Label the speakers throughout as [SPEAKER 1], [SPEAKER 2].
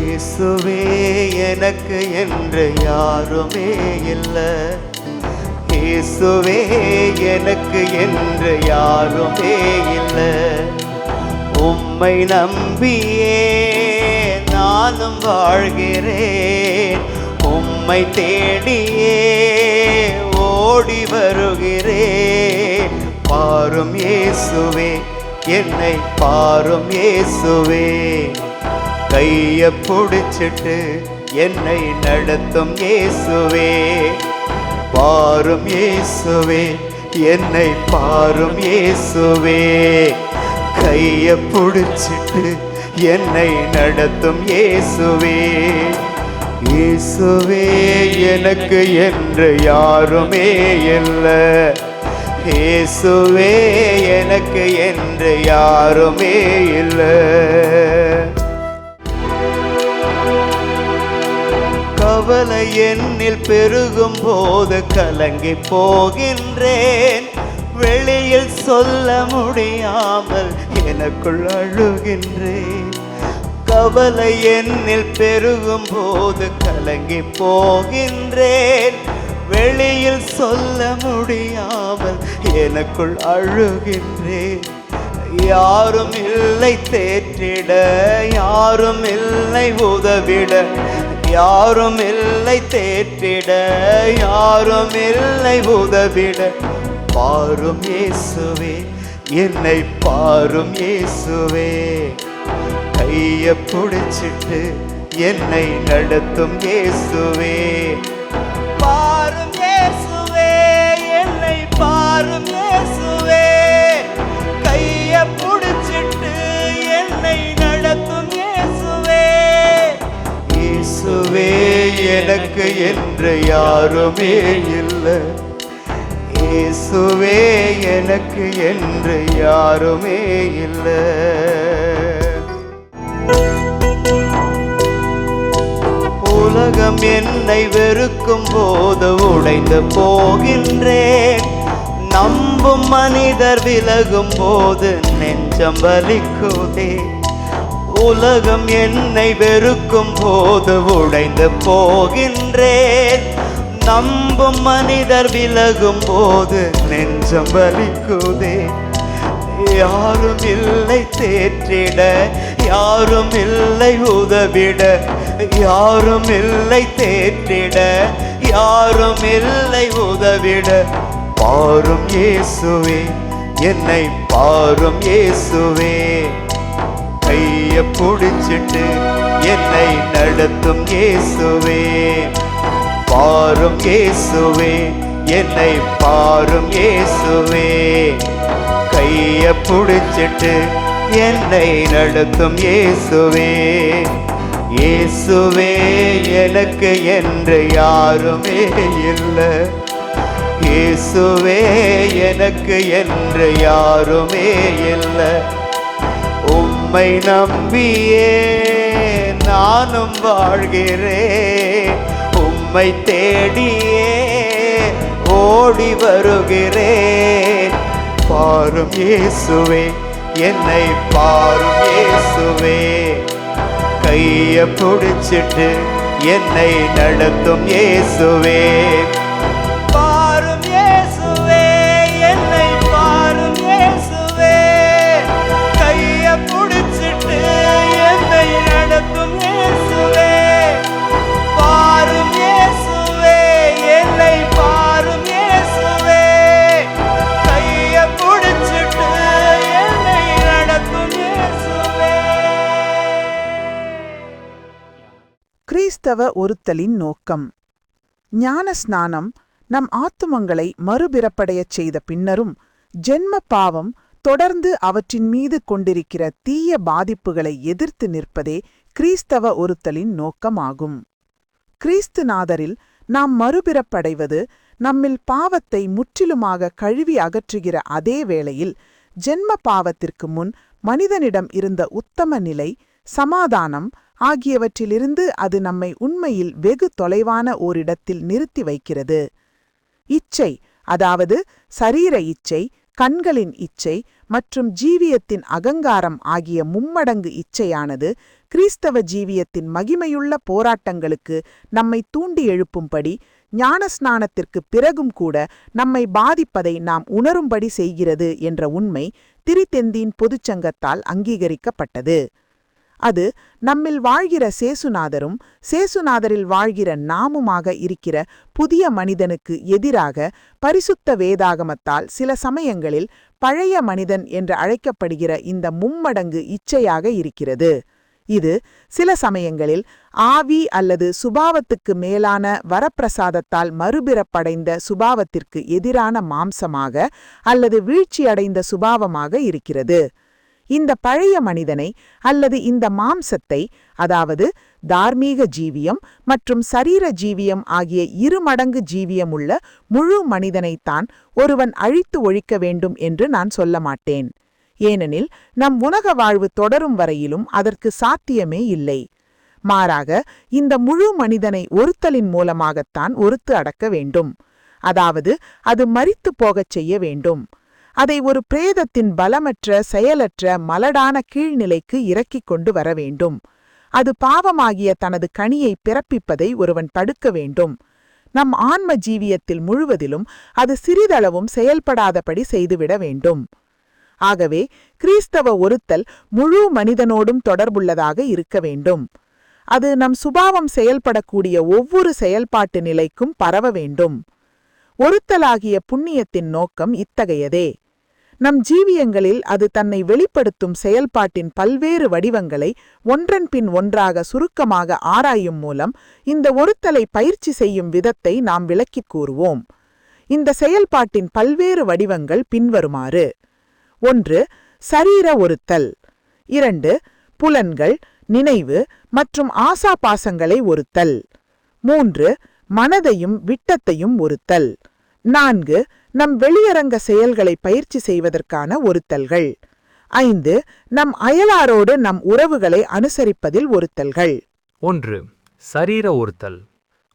[SPEAKER 1] இயேசுவே எனக்கு என்று யாருமே இல்லை. இயேசுவே எனக்கு என்று யாருமே இல்லை. உம்மை நம்பியே நானும் வாழ்கிறேன். உம்மை தேடியே ஓடி வருகிறேன். பாரும் இயேசுவே, என்னை பாரும் இயேசுவே. கைய புடிச்சிட்டு என்னை நடத்தும் இயேசுவே. பாரும் இயேசுவே, என்னை பாரும் இயேசுவே. கைய புடிச்சிட்டு என்னை நடத்தும் இயேசுவே. இயேசுவே எனக்கு என்று யாருமே இல்லை. இயேசுவே எனக்கு என்று யாருமே இல்லை. கவலை என்னில் பெருகும் போது கலங்கி போகின்றேன். வெளியில் சொல்ல முடியாமல் எனக்குள் அழுகின்றேன். கவலை என்னில் பெருகும் போது கலங்கி போகின்றேன். வெளியில் சொல்ல முடியாமல் எனக்குள் அழுகின்றேன். யாரும் இல்லை தேற்றிட, யாரும் இல்லை உதவிட. யாரும் இல்லை தேற்றிட, யாரும் இல்லை உதவிட. பாரும் இயேசுவே, என்னை பாரும் இயேசுவே. கைய புடிச்சிட்டு என்னை நடத்தும் இயேசுவே. பாரும் இயேசுவே, என்னை பாரும் இயேசுவே. கைய புடிச்சிட்டு என்னை நடத்தும் இயேசுவே. இயேசுவே எனக்கு என்று யாருமே இல்லை. இயேசுவே எனக்கு என்று யாருமே இல்லை. உலகம் என்னை வெறுக்கும் போது உடைந்து போகின்றேன். நம்பும் மனிதர் விலகும் போது நெஞ்சம் வலிக்குதே. உலகம் என்னை வெறுக்கும் போது உடைந்து போகின்றேன். நம்பும் மனிதர் விலகும் போது நெஞ்சம் வலிக்குதே. யாரும் இல்லை தேற்றிட, யாரும் இல்லை உதவிட. யாரும் இல்லை தேற்றிட, யாரும் இல்லை உதவிட. பாரும் இயேசுவே, என்னை பாரும் இயேசுவே. கைய புடிச்சிட்டு என்னை நடத்தும் இயேசுவே. பாரும் இயேசுவே, என்னை பாரும் இயேசுவே. கைய புடிச்சிட்டு என்னை நடத்தும் இயேசுவே. இயேசுவே எனக்கு என்று யாருமே இல்லை. இயேசுவே எனக்கு என்று யாருமே இல்லை. உம்மை நம்பியே நானும் வாழ்கிறேன். உம்மை தேடியே ஓடி வருகிறேன். பாரும் இயேசுவே, என்னை பாரும் இயேசுவே. கைய புடிச்சிட்டு என்னை நடத்தும் இயேசுவே. பாரும் இயேசுவே, என்னை பாரும் இயேசுவே. கைய புடிச்சிட்டு என்னை நடத்தும் இயேசுவே. பாரும் இயேசுவே, என்னை பாரும் இயேசுவே. கைய புடிச்சிட்டு என்னை நடத்தும் இயேசுவே.
[SPEAKER 2] கிறிஸ்தவ ஒருத்தலின் நோக்கம். ஞான ஸ்நானம் நம் ஆத்துமங்களை மறுபிறப்படையச் செய்த பின்னரும் ஜென்ம பாவம் தொடர்ந்து அவற்றின் மீது கொண்டிருக்கிற தீய பாதிப்புகளை எதிர்த்து நிற்பதே கிறிஸ்தவ ஒருத்தலின் நோக்கமாகும். கிறிஸ்துநாதரில் நாம் மறுபிறப்படைவது நம்மில் பாவத்தை முற்றிலுமாக கழுவி அகற்றுகிற அதே வேளையில் ஜென்ம பாவத்திற்கு முன் மனிதனிடம் இருந்த உத்தம நிலை, சமாதானம் ஆகியவற்றிலிருந்து அது நம்மை உண்மையில் வெகு தொலைவான ஓரிடத்தில் நிறுத்தி வைக்கிறது. இச்சை, அதாவது சரீர இச்சை, கண்களின் இச்சை மற்றும் ஜீவியத்தின் அகங்காரம் ஆகிய மும்மடங்கு இச்சையானது கிறிஸ்தவ ஜீவியத்தின் மகிமையுள்ள போராட்டங்களுக்கு நம்மை தூண்டி எழுப்பும்படி ஞானஸ்நானத்திற்கு பிறகும் கூட நம்மை பாதிப்பதை நாம் உணரும்படி செய்கிறது என்ற உண்மை திரித்தெந்தின் பொதுச்சங்கத்தால் அங்கீகரிக்கப்பட்டது. அது நம்மில் வாழ்கிற சேசுநாதரும் சேசுநாதரில் வாழ்கிற நாமுமாக இருக்கிற புதிய மனிதனுக்கு எதிராக பரிசுத்த வேதாகமத்தால் சில சமயங்களில் பழைய மனிதன் என்று அழைக்கப்படுகிற இந்த மும்மடங்கு இச்சையாக இருக்கிறது. இது சில சமயங்களில் ஆவி அல்லது சுபாவத்துக்கு மேலான வரப்பிரசாதத்தால் மறுபிறப்படைந்த சுபாவத்திற்கு எதிரான மாம்சமாக அல்லது வீழ்ச்சியடைந்த சுபாவமாக இருக்கிறது. இந்த பழைய மனிதனை அல்லது இந்த மாம்சத்தை, அதாவது தார்மீக ஜீவியம் மற்றும் சரீர ஜீவியம் ஆகிய இருமடங்கு ஜீவியமுள்ள முழு மனிதனைத்தான் ஒருவன் அழித்து ஒழிக்க வேண்டும் என்று நான் சொல்ல மாட்டேன். ஏனெனில் நம் உலக வாழ்வு தொடரும் வரையிலும் அதற்கு சாத்தியமே இல்லை. மாறாக இந்த முழு மனிதனை ஒருத்தலின் மூலமாகத்தான் ஒருத்து அடக்க வேண்டும். அதாவது அது மரித்து போகச் செய்ய வேண்டும். அதை ஒரு பிரேதத்தின் பலமற்ற செயலற்ற மலடான கீழ்நிலைக்கு இறக்கிக் கொண்டு வர வேண்டும். அது பாவமாகிய தனது கனியை பிறப்பிப்பதை ஒருவன் தடுக்க வேண்டும். நம் ஆன்ம ஜீவியத்தில் முழுவதிலும் அது சிறிதளவும் செயல்படாதபடி செய்துவிட வேண்டும். ஆகவே கிறிஸ்தவ ஒருத்தல் முழு மனிதனோடும் தொடர்புள்ளதாக இருக்க வேண்டும். அது நம் சுபாவம் செயல்படக்கூடிய ஒவ்வொரு செயல்பாட்டு நிலைக்கும் பரவ வேண்டும். ஒருத்தலாகிய புண்ணியத்தின் நோக்கம் இத்தகையதே. நம் ஜீவியங்களில் அது தன்னை வெளிப்படுத்தும் செயல்பாட்டின் பல்வேறு வடிவங்களை ஒன்றன் பின் ஒன்றாக சுருக்கமாக ஆராயும் மூலம் இந்த ஒருத்தலை பயிற்சி செய்யும் விதத்தை நாம் விளக்கிக் கூறுவோம். இந்த செயல்பாட்டின் பல்வேறு வடிவங்கள் பின்வருமாறு: 1. சரீர ஒருத்தல். 2. புலன்கள், நினைவு மற்றும் ஆசாபாசங்களை ஒருத்தல். 3. மனதையும் விட்டத்தையும் ஒருத்தல். 4. நம் வெளியரங்க செயல்களை பயிற்சி செய்வதற்கான ஒருத்தல்கள். 5. நம் அயலாரோடு நம் உறவுகளை அனுசரிப்பதில் ஒருத்தல்கள்.
[SPEAKER 3] 1. சரீர ஒருத்தல்.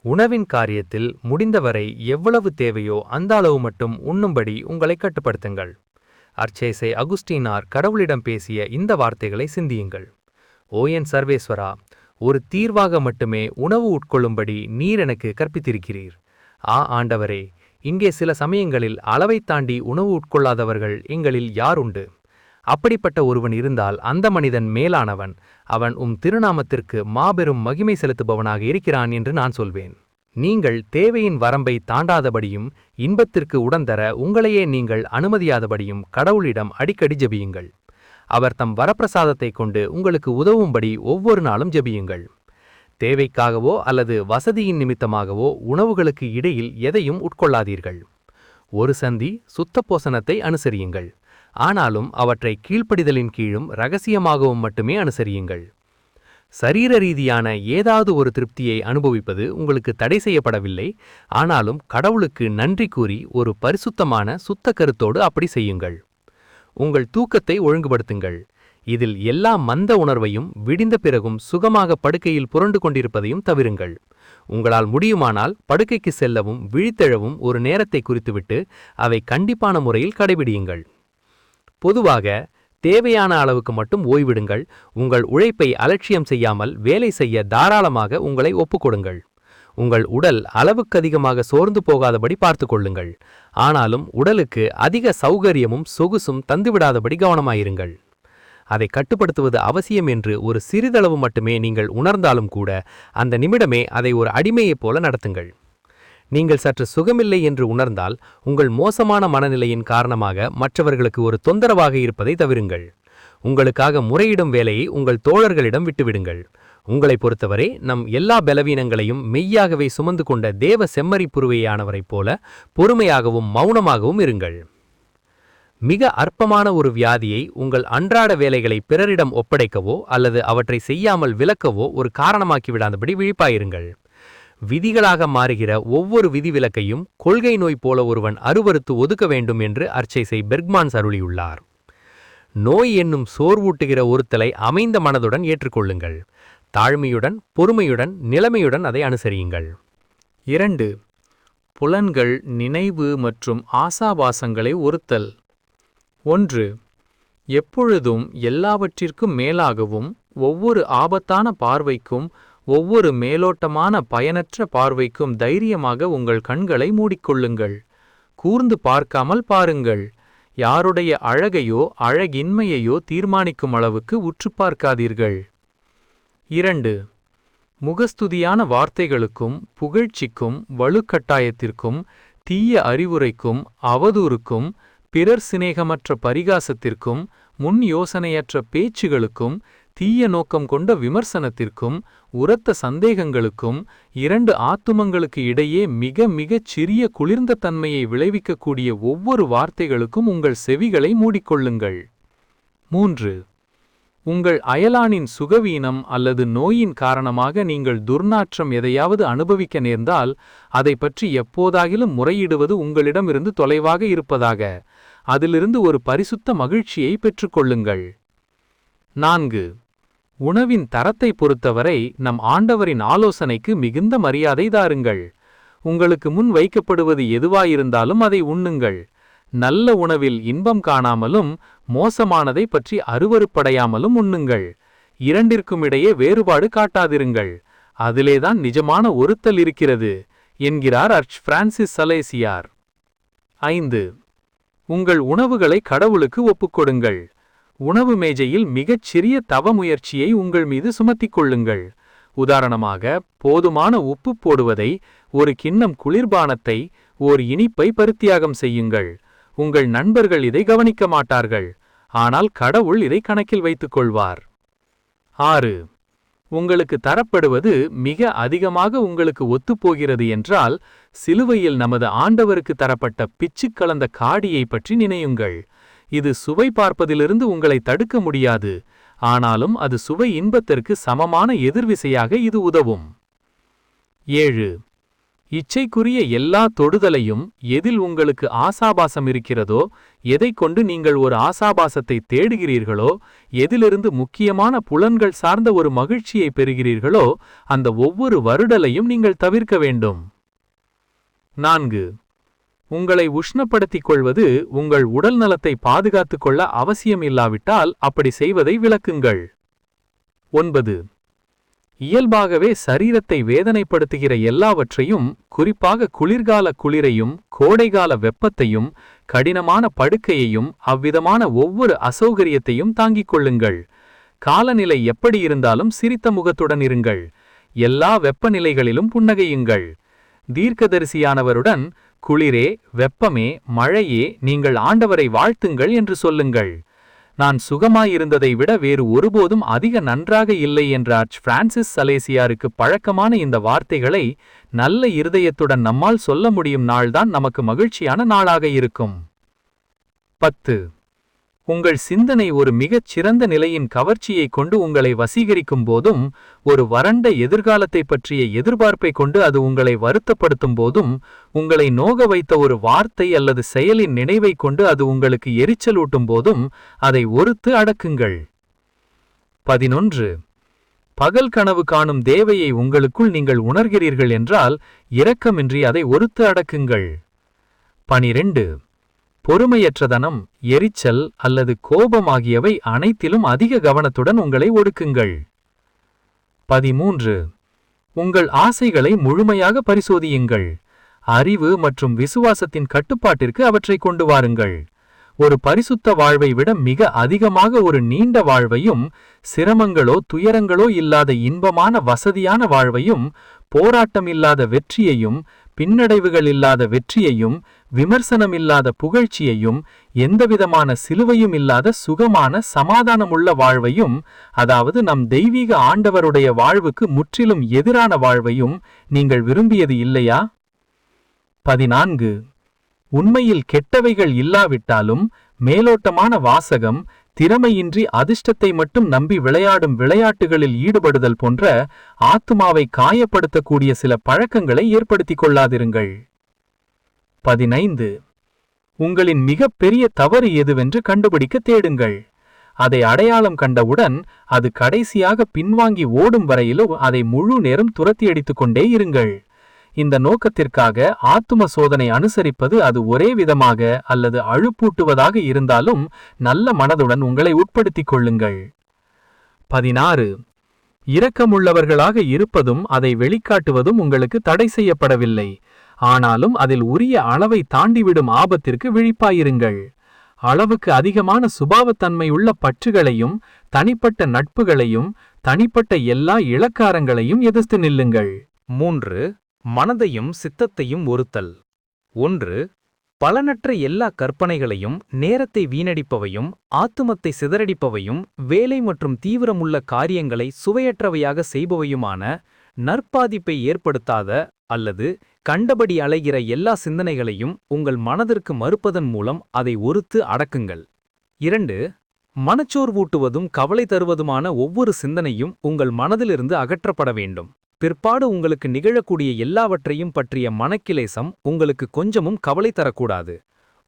[SPEAKER 3] உணவின் காரியத்தில் முடிந்தவரை எவ்வளவு தேவையோ அந்த அளவு மட்டும் உண்ணும்படி உங்களை கட்டுப்படுத்துங்கள். அர்ச்சேசை அகுஸ்டீனார் கடவுளிடம் பேசிய இந்த வார்த்தைகளை சிந்தியுங்கள். ஓ என் சர்வேஸ்வரா, ஒரு தீர்வாக மட்டுமே உணவு உட்கொள்ளும்படி நீர் எனக்கு கற்பித்திருக்கிறீர். ஆண்டவரே, இங்கே சில சமயங்களில் அளவைத் தாண்டி உணவு உட்கொள்ளாதவர்கள் எங்களில் யாருண்டு? அப்படிப்பட்ட ஒருவன் இருந்தால் அந்த மனிதன் மேலானவன். அவன் திருநாமத்திற்கு மாபெரும் மகிமை செலுத்துபவனாக இருக்கிறான் என்று நான் சொல்வேன். நீங்கள் தேவையின் வரம்பை தாண்டாதபடியும் இன்பத்திற்கு உடன்தர உங்களையே நீங்கள் அனுமதியாதபடியும் கடவுளிடம் அடிக்கடி ஜெபியுங்கள். அவர் தம் வரப்பிரசாதத்தை கொண்டு உங்களுக்கு உதவும்படி ஒவ்வொரு நாளும் ஜெபியுங்கள். தேவைக்காகவோ அல்லது வசதியின் நிமித்தமாகவோ உணவுகளுக்கு இடையில் எதையும் உட்கொள்ளாதீர்கள். ஒரு சந்தி சுத்தப்போசனத்தை அனுசரியுங்கள். ஆனாலும் அவற்றை கீழ்ப்படிதலின் கீழும் இரகசியமாகவும் மட்டுமே அனுசரியுங்கள். சரீர ரீதியான ஏதாவது ஒரு திருப்தியை அனுபவிப்பது உங்களுக்கு தடை செய்யப்படவில்லை. ஆனாலும் கடவுளுக்கு நன்றி கூறி ஒரு பரிசுத்தமான சுத்த கருத்தோடு அப்படி செய்யுங்கள். உங்கள் தூக்கத்தை ஒழுங்குபடுத்துங்கள். இதில் எல்லா மந்த உணர்வையும் விடிந்த பிறகும் சுகமாக படுக்கையில் புரண்டு கொண்டிருப்பதையும் தவிருங்கள். உங்களால் முடியுமானால் படுக்கைக்கு செல்லவும் விழித்தெழவும் ஒரு நேரத்தை குறித்துவிட்டு அவை கண்டிப்பான முறையில் கடைபிடியுங்கள். பொதுவாக தேவையான அளவுக்கு மட்டும் ஓய்விடுங்கள். உங்கள் உழைப்பை அலட்சியம் செய்யாமல் வேலை செய்ய தாராளமாக உங்களை ஒப்புக்கொடுங்கள். உங்கள் உடல் அளவுக்கு அதிகமாக சோர்ந்து போகாதபடி பார்த்து கொள்ளுங்கள். ஆனாலும் உடலுக்கு அதிக சௌகரியமும் சொகுசும் தந்துவிடாதபடி கவனமாயிருங்கள். அதை கட்டுப்படுத்துவது அவசியம் என்று ஒரு சிறிதளவு மட்டுமே நீங்கள் உணர்ந்தாலும் கூட அந்த நிமிடமே அதை ஒரு அடிமையைப் போல நடத்துங்கள். நீங்கள் சற்று சுகமில்லை என்று உணர்ந்தால் உங்கள் மோசமான மனநிலையின் காரணமாக மற்றவர்களுக்கு ஒரு தொந்தரவாக இருப்பதை தவிருங்கள். உங்களுக்காக முறையிடும் வேலையை உங்கள் தோழர்களிடம் விட்டுவிடுங்கள். உங்களை பொறுத்தவரை நம் எல்லா பலவீனங்களையும் மெய்யாகவே சுமந்து கொண்ட தேவ செம்மறி புருவையானவரைப் போல பொறுமையாகவும் மௌனமாகவும் இருங்கள். மிக அற்பமான ஒரு வியாதியை உங்கள் அன்றாட வேலைகளை பிறரிடம் ஒப்படைக்கவோ அல்லது அவற்றை செய்யாமல் விலக்கவோ ஒரு காரணமாக்கிவிடாதபடி விழிப்பாயிருங்கள். விதிகளாக மாறுகிற ஒவ்வொரு விதிவிலக்கையும் கொள்கை நோய் போல ஒருவன் அருவருத்து ஒதுக்க வேண்டும் என்று அர்ச்சேசை பெர்க்மான்ஸ் அருளியுள்ளார். நோய் என்னும் சோர்வூட்டுகிற ஒருத்தலை அமைந்த மனதுடன் ஏற்றுக்கொள்ளுங்கள். தாழ்மையுடன், பொறுமையுடன், நிலைமையுடன் அதை அனுசரியுங்கள்.
[SPEAKER 4] 2. புலன்கள், நினைவு மற்றும் ஆசாபாசங்களை ஒருத்தல். 1.
[SPEAKER 3] எப்பொழுதும் எல்லாவற்றிற்கும் மேலாகவும் ஒவ்வொரு ஆபத்தான பார்வைக்கும் ஒவ்வொரு மேலோட்டமான பயனற்ற பார்வைக்கும் தைரியமாக உங்கள் கண்களை மூடிக்கொள்ளுங்கள். கூர்ந்து பார்க்காமல் பாருங்கள். யாருடைய அழகையோ அழகின்மையையோ தீர்மானிக்கும் அளவுக்கு உற்று பார்க்காதீர்கள். 2. முகஸ்துதியான வார்த்தைகளுக்கும் புகழ்ச்சிக்கும் வலுக்கட்டாயத்திற்கும் தீய அறிவுரைக்கும் அவதூறுக்கும் பிறர் சிநேகமற்ற பரிகாசத்திற்கும் முன் யோசனையற்ற பேச்சுகளுக்கும் தீய நோக்கம் கொண்ட விமர்சனத்திற்கும் உரத்த சந்தேகங்களுக்கும் 2 ஆத்துமங்களுக்கு இடையே மிக மிகச் சிறிய குளிர்ந்த தன்மையை விளைவிக்கக்கூடிய ஒவ்வொரு வார்த்தைகளுக்கும் உங்கள் செவிகளை மூடிக்கொள்ளுங்கள். 3. உங்கள் அயலானின் சுகவீனம் அல்லது நோயின் காரணமாக நீங்கள் துர்நாற்றம் எதையாவது அனுபவிக்க நேர்ந்தால் அதை பற்றி எப்போதாகிலும் முறையிடுவது உங்களிடமிருந்து தொலைவாக இருப்பதாக. அதிலிருந்து ஒரு பரிசுத்த மகிழ்ச்சியை பெற்றுக்கொள்ளுங்கள். 4. உணவின் தரத்தை பொறுத்தவரை நம் ஆண்டவரின் ஆலோசனைக்கு மிகுந்த மரியாதை தாருங்கள். உங்களுக்கு முன் வைக்கப்படுவது எதுவாயிருந்தாலும் அதை உண்ணுங்கள். நல்ல உணவில் இன்பம் காணாமலும் மோசமானதை பற்றி அருவருப்படையாமலும் உண்ணுங்கள். 2ற்குமிடையே வேறுபாடு காட்டாதிருங்கள். அதிலேதான் நிஜமான ஒருத்தல் இருக்கிறது என்கிறார் அர்ச் பிரான்சிஸ் சலேசியார். 5. உங்கள் உணவுகளை கடவுளுக்கு ஒப்புக்கொடுங்கள். உணவு மேஜையில் மிகச் சிறிய தவ முயற்சியை உங்கள் மீது சுமத்திக் கொள்ளுங்கள். உதாரணமாக, போதுமான உப்பு போடுவதை, ஒரு கிண்ணம் குளிர்பானத்தை, ஓர் இனிப்பை பரித்தியாகம் செய்யுங்கள். உங்கள் நண்பர்கள் இதை கவனிக்க மாட்டார்கள், ஆனால் கடவுள் இதை கணக்கில் வைத்துக் கொள்வார். 6. உங்களுக்கு தரப்படுவது மிக அதிகமாக உங்களுக்கு ஒத்துப்போகிறது என்றால், சிலுவையில் நமது ஆண்டவருக்கு தரப்பட்ட பிச்சு கலந்த காடியை பற்றி நினையுங்கள். இது சுவை பார்ப்பதிலிருந்து உங்களை தடுக்க முடியாது, ஆனாலும் அது சுவை இன்பத்திற்கு சமமான எதிர்விசையாக இது உதவும். 7. இச்சைக்குரிய எல்லா தொடுதலையும், எதில் உங்களுக்கு ஆசாபாசம் இருக்கிறதோ, எதைக் கொண்டு நீங்கள் ஒரு ஆசாபாசத்தை தேடுகிறீர்களோ, எதிலிருந்து முக்கியமான புலன்கள் சார்ந்த ஒரு மகிழ்ச்சியை பெறுகிறீர்களோ, அந்த ஒவ்வொரு வருடலையும் நீங்கள் தவிர்க்க வேண்டும். 4. உங்களை உஷ்ணப்படுத்திக் கொள்வது உங்கள் உடல் நலத்தை பாதுகாத்துக் கொள்ள அவசியம் இல்லாவிட்டால் அப்படி செய்வதை விலக்குங்கள். 9. இயல்பாகவே சரீரத்தை வேதனைப்படுத்துகிற எல்லாவற்றையும், குறிப்பாக குளிர்கால குளிரையும் கோடைகால வெப்பத்தையும் கடினமான படுக்கையையும் அவ்விதமான ஒவ்வொரு அசௌகரியத்தையும் தாங்கிக் கொள்ளுங்கள். காலநிலை எப்படி இருந்தாலும் சிரித்த முகத்துடன் இருங்கள். எல்லா வெப்பநிலைகளிலும் புன்னகையுங்கள். தீர்க்கதரிசியானவருடன், குளிரே, வெப்பமே, மழையே, நீங்கள் ஆண்டவரை வாழ்த்துங்கள் என்று சொல்லுங்கள். நான் சுகமாயிருந்ததை விட வேறு ஒருபோதும் அதிக நன்றாக இல்லை என்ற அர்ச் பிரான்சிஸ் சலேசியாருக்கு பழக்கமான இந்த வார்த்தைகளை நல்ல இருதயத்துடன் நம்மால் சொல்ல முடியும் நாள்தான் நமக்கு மகிழ்ச்சியான நாளாக இருக்கும். 10. உங்கள் சிந்தனை ஒரு மிகச் சிறந்த நிலையின் கவர்ச்சியை கொண்டு உங்களை வசீகரிக்கும் போதும், ஒரு வறண்ட எதிர்காலத்தை பற்றிய எதிர்பார்ப்பை கொண்டு அது உங்களை வருத்தப்படுத்தும் போதும், உங்களை நோக வைத்த ஒரு வார்த்தை அல்லது செயலின் நினைவை கொண்டு அது உங்களுக்கு எரிச்சலூட்டும் போதும் அதை ஒருத்து அடக்குங்கள். 11. பகல் கனவு காணும் தேவையை உங்களுக்குள் நீங்கள் உணர்கிறீர்கள் என்றால் இரக்கமின்றி அதை ஒருத்து அடக்குங்கள். 12. பொறுமையற்றதனம், எரிச்சல் அல்லது கோபம் ஆகியவை அனைத்திலும் அதிக கவனத்துடன் உங்களை ஒடுக்குங்கள். 13. உங்கள் ஆசைகளை முழுமையாக பரிசோதியுங்கள். அறிவு மற்றும் விசுவாசத்தின் கட்டுப்பாட்டிற்கு அவற்றை கொண்டு வாருங்கள். ஒரு பரிசுத்த வாழ்வை விட மிக அதிகமாக ஒரு நீண்ட வாழ்வையும், சிரமங்களோ துயரங்களோ இல்லாத இன்பமான வசதியான வாழ்வையும், போராட்டமில்லாத வெற்றியையும், பின்னடைவுகள் இல்லாத வெற்றியையும், விமர்சனமில்லாத புகழ்ச்சியையும், எந்தவிதமான சிலுவையும் இல்லாத சுகமான சமாதானமுள்ள வாழ்வையும், அதாவது நம் தெய்வீக ஆண்டவருடைய வாழ்வுக்கு முற்றிலும் எதிரான வாழ்வையும் நீங்கள் விரும்பியது இல்லையா? 14. உண்மையில் கெட்டவைகள் இல்லாவிட்டாலும் மேலோட்டமான வாசகம், திறமையின்றி அதிர்ஷ்டத்தை மட்டும் நம்பி விளையாடும் விளையாட்டுகளில் ஈடுபடுதல் போன்ற ஆத்துமாவை காயப்படுத்தக்கூடிய சில பழக்கங்களை ஏற்படுத்திக் கொள்ளாதிருங்கள். 15. உங்களின் மிகப் பெரிய தவறு எதுவென்று கண்டுபிடிக்க தேடுங்கள். அதை அடையாளம் கண்டவுடன் அது கடைசியாக பின்வாங்கி ஓடும் வரையிலும் அதை முழு நேரம் துரத்தியடித்துக் கொண்டே இருங்கள். இந்த நோக்கத்திற்காக ஆத்தும சோதனை அனுசரிப்பது அது ஒரே விதமாக அல்லது அழுப்பூட்டுவதாக இருந்தாலும் நல்ல மனதுடன் உங்களை உட்படுத்திக் கொள்ளுங்கள். 16. இரக்கமுள்ளவர்களாக இருப்பதும் அதை வெளிக்காட்டுவதும் உங்களுக்கு தடை செய்யப்படவில்லை. ஆனாலும் அதில் உரிய அளவை தாண்டிவிடும் ஆபத்திற்கு விழிப்பாயிருங்கள். அளவுக்கு அதிகமான சுபாவத்தன்மை உள்ள பற்றுகளையும் தனிப்பட்ட நட்புகளையும் தனிப்பட்ட எல்லா இளக்காரங்களையும் எதிர்த்து நில்லுங்கள்.
[SPEAKER 4] 3. மனதையும் சித்தத்தையும் ஒருத்தல். 1. பலனற்ற எல்லா கற்பனைகளையும் நேரத்தை வீணடிப்பவையும் ஆத்துமத்தை சிதறடிப்பவையும் வேலை மற்றும் தீவிரமுள்ள காரியங்களை சுவையற்றவையாக செய்பவையுமான நற்பாதிப்பை ஏற்படுத்தாத அல்லது கண்டபடி அலைகிற எல்லா சிந்தனைகளையும் உங்கள் மனதிற்கு மறுப்பதன் மூலம் அதை ஒருத்து அடக்குங்கள். 2. மனச்சோர்வூட்டுவதும் கவலை தருவதுமான ஒவ்வொரு சிந்தனையும் உங்கள் மனதிலிருந்து அகற்றப்பட வேண்டும். பிற்பாடு உங்களுக்கு நிகழக்கூடிய எல்லாவற்றையும் பற்றிய மனக்கிலேசம் உங்களுக்கு கொஞ்சமும் கவலை தரக்கூடாது.